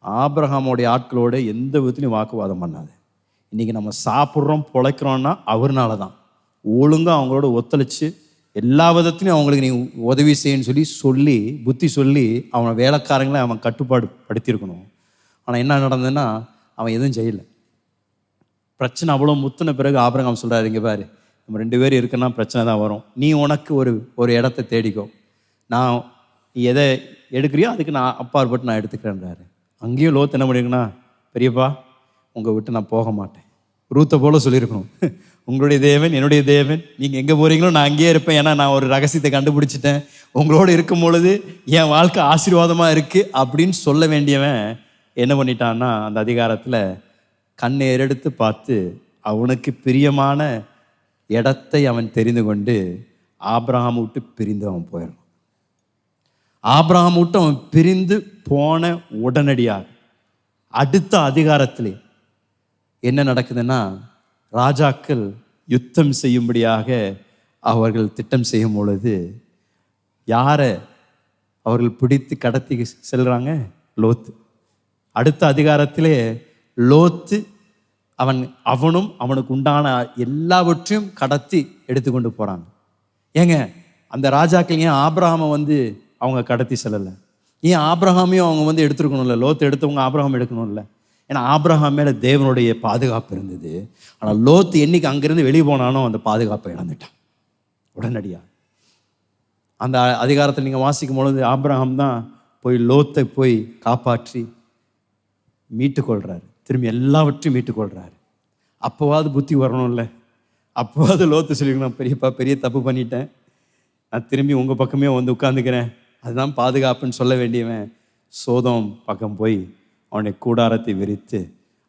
ஆபிரகாமுடைய ஆட்களோட எந்த விதத்துலையும் வாக்குவாதம் பண்ணாது. இன்றைக்கி நம்ம சாப்பிட்றோம் பிழைக்கிறோன்னா அவர்னால தான். ஒழுங்காக அவங்களோட ஒத்துழைச்சு எல்லா விதத்துலையும் அவங்களுக்கு நீ உதவி செய்யன்னு சொல்லி புத்தி சொல்லி அவனை வேலைக்காரங்களை அவன் கட்டுப்பாடு படுத்தியிருக்கணும். ஆனால் என்ன நடந்ததுன்னா, அவன் எதுவும் செய்யலை. பிரச்சனை அவ்வளோ முத்தின பிறகு ஆபிரகாம் சொல்கிறாரு, இங்கே பாரு, நம்ம 2 பேர் இருக்குன்னா பிரச்சனை தான் வரும், நீ உனக்கு ஒரு இடத்த தேடிக்கோ, நான் நீ எதை எடுக்கிறியோ அதுக்கு நான் அப்பாற்பட்டு நான் எடுத்துக்கிறேன்றாரு. அங்கேயும் லோத்து என்ன பண்ணியிருக்குன்னா, பெரியப்பா உங்கள் விட்டு நான் போக மாட்டேன், ரூத்தை போல சொல்லியிருக்கணும், உங்களுடைய தேவன் என்னுடைய தேவன், நீங்கள் எங்கே போகிறீங்களோ நான் அங்கேயே இருப்பேன், ஏன்னா நான் ஒரு ரகசியத்தை கண்டுபிடிச்சிட்டேன், உங்களோடு இருக்கும் பொழுது என் வாழ்க்கை ஆசீர்வாதமாக இருக்குது அப்படின்னு சொல்ல வேண்டியவன் என்ன பண்ணிட்டான்னா, அந்த அதிகாரத்தில் கண்ணை ஏறெடுத்து பார்த்து அவனுக்கு பிரியமான இடத்தை அவன் தெரிந்து கொண்டு ஆபிரகாம் விட்டு பிரிந்து அவன் போயிடணும். ஆபிரகாம் விட்டு அவன் பிரிந்து போன உடனடியாக அடுத்த அதிகாரத்திலே என்ன நடக்குதுன்னா, ராஜாக்கள் யுத்தம் செய்யும்படியாக அவர்கள் திட்டம் செய்யும் பொழுது யாரை அவர்கள் பிடித்து கடத்தி செல்றாங்க? லோத்து. அடுத்த அதிகாரத்திலே லோத்து அவனும் அவனுக்கு உண்டான எல்லாவற்றையும் கடத்தி எடுத்துக்கொண்டு போகிறாங்க. ஏங்க, அந்த ராஜாக்கள் ஏன் ஆபிரகாமை அவங்க கடத்தி செல்லலை? ஏன் ஆபிரகாமையும் அவங்க வந்து எடுத்துருக்கணும்ல, லோத்து எடுத்தவங்க ஆபிரகாம் எடுக்கணும்ல. ஏன்னா ஆபிரகாம் மேலே தேவனுடைய பாதுகாப்பு இருந்தது. ஆனால் லோத்து என்னைக்கு அங்கேருந்து வெளியே போனானோ அந்த பாதுகாப்பை இழந்துட்டான் உடனடியாக. அந்த அதிகாரத்தில் நீங்கள் வாசிக்கும் பொழுது ஆபிரகாம் தான் போய் லோத்தை போய் காப்பாற்றி மீட்டுக்கொள்கிறாரு, திரும்பி எல்லாவற்றையும் மீட்டுக்கொள்கிறாரு. அப்போவாது புத்தி வரணும்ல, அப்போவாது லோத்து சொல்லிக்கணும், பெரியப்பா பெரிய தப்பு பண்ணிட்டேன், நான் திரும்பி உங்கள் பக்கமே வந்து உட்காந்துக்கிறேன், அதுதான் பாதுகாப்புன்னு சொல்ல வேண்டியவன் சோதோம் பக்கம் போய் அவனுடைய கூடாரத்தை விரித்து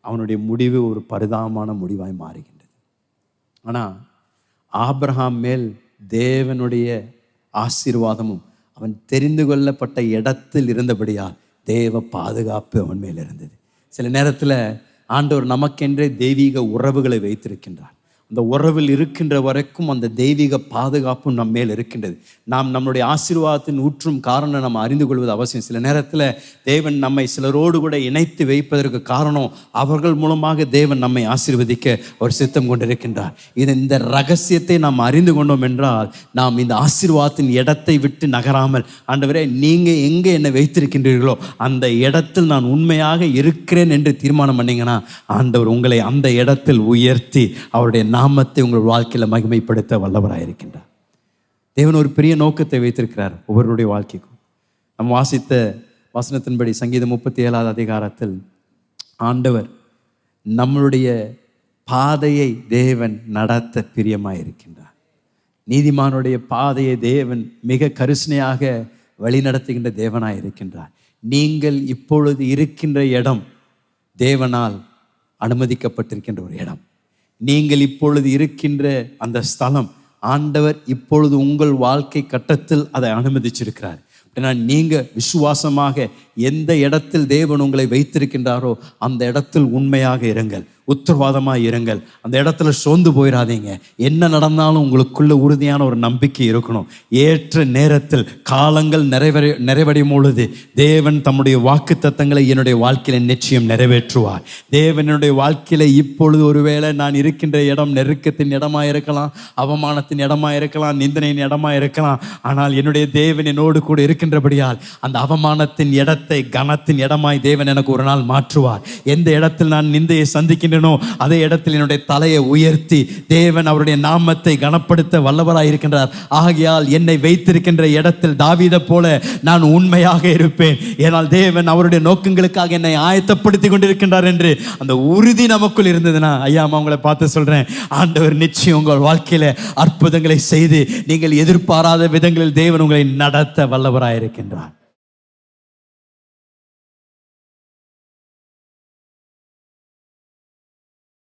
அவனுடைய முடிவு ஒரு பரிதாபமான முடிவாய் மாறுகின்றது. ஆனால் ஆபிரகாம் மேல் தேவனுடைய ஆசீர்வாதமும் அவன் தெரிந்து கொள்ளப்பட்ட இடத்தில் இருந்தபடியால் தேவ பாதுகாப்பு அவன் மேல் இருந்தது. சில நேரத்தில் ஆண்டவர் நமக்கென்றே தெய்வீக உறவுகளை வைத்திருக்கின்றார். அந்த உறவில் இருக்கின்ற வரைக்கும் அந்த தெய்வீக பாதுகாப்பும் நம் மேல் இருக்கின்றது. நாம் நம்முடைய ஆசீர்வாதத்தின் ஊற்றும் காரணம் நம்ம அறிந்து கொள்வது அவசியம். சில நேரத்தில் தேவன் நம்மை சிலரோடு கூட இணைத்து வைப்பதற்கு காரணம் அவர்கள் மூலமாக தேவன் நம்மை ஆசீர்வதிக்க ஒரு சித்தம் கொண்டிருக்கின்றார். இந்த ரகசியத்தை நாம் அறிந்து கொண்டோம் என்றால் நாம் இந்த ஆசீர்வாதத்தின் இடத்தை விட்டு நகராமல், ஆண்டவரே நீங்கள் எங்கே என்னை வைத்திருக்கின்றீர்களோ அந்த இடத்தில் நான் உண்மையாக இருக்கிறேன் என்று தீர்மானம் பண்ணீங்கன்னா ஆண்டவர் உங்களை அந்த இடத்தில் உயர்த்தி அவருடைய நாமத்தை உங்கள் வாழ்க்கையில் மகிமைப்படுத்த வல்லவராயிருக்கின்றார். தேவன் ஒரு பெரிய நோக்கத்தை வைத்திருக்கிறார் ஒவ்வொருடைய வாழ்க்கைக்கும். நம்ம வாசித்த வசனத்தின்படி சங்கீதம் 37 அதிகாரத்தில் ஆண்டவர் நம்மளுடைய பாதையை தேவன் நடத்த பிரியமாயிருக்கின்றார். நீதிமானுடைய பாதையை தேவன் மிக கருசனையாக வழி நடத்துகின்ற தேவனாயிருக்கின்றார். நீங்கள் இப்பொழுது இருக்கின்ற இடம் தேவனால் அனுமதிக்கப்பட்டிருக்கின்ற ஒரு இடம். நீங்கள் இப்பொழுது இருக்கின்ற அந்த ஸ்தலம் ஆண்டவர் இப்பொழுது உங்கள் வாழ்க்கை கட்டத்தில் அதை அனுமதிச்சிருக்கிறார். நீங்கள் விசுவாசமாக எந்த இடத்தில் தேவன் உங்களை வைத்திருக்கின்றாரோ அந்த இடத்தில் உண்மையாக இருங்கள், உத்தரவாதமாக இருங்கள். அந்த இடத்துல சோர்ந்து போயிடாதீங்க. என்ன நடந்தாலும் உங்களுக்குள்ள உறுதியான ஒரு நம்பிக்கை இருக்கணும். ஏற்ற நேரத்தில் காலங்கள் நிறைவடையும் பொழுது தேவன் தம்முடைய வாக்கு தத்தங்களை என்னுடைய வாழ்க்கையில நிச்சயம் நிறைவேற்றுவார். தேவனுடைய வாழ்க்கையில இப்பொழுது ஒருவேளை நான் இருக்கின்ற இடம் நெருக்கத்தின் இடமா இருக்கலாம், அவமானத்தின் இடமா இருக்கலாம், நிந்தனையின் இடமா இருக்கலாம். ஆனால் என்னுடைய தேவன் என்னோடு கூட இருக்கின்றபடியால் அந்த அவமானத்தின் இடத்தை கனத்தின் இடமாய் தேவன் எனக்கு ஒரு நாள் மாற்றுவார். எந்த இடத்தில் நான் நிந்தையை சந்திக்கின்ற அதே இடத்தில் என்னுடைய தலையை உயர்த்தி தேவன் அவருடைய நாமத்தை கனப்படுத்த வல்லவராய் இருக்கின்றார். ஆகையால் என்னை வைத்திருக்கின்ற இடத்தில் தாவீதை போல நான் உண்மையாக இருப்பேன். ஏனால் தேவன் அவருடைய நோக்கங்களுக்காக என்னை ஆயத்தப்படுத்தி கொண்டிருக்கின்றார் என்று அந்த உறுதி நமக்குள் இருந்ததுன்னா, ஐயா உங்களை பார்த்து சொல்றேன், ஆண்டவர் நிச்சயம் உங்கள் வாழ்க்கையில அற்புதங்களை செய்து நீங்கள் எதிர்பாராத விதங்களில் தேவன் உங்களை நடத்த வல்லவராய் இருக்கின்றார்.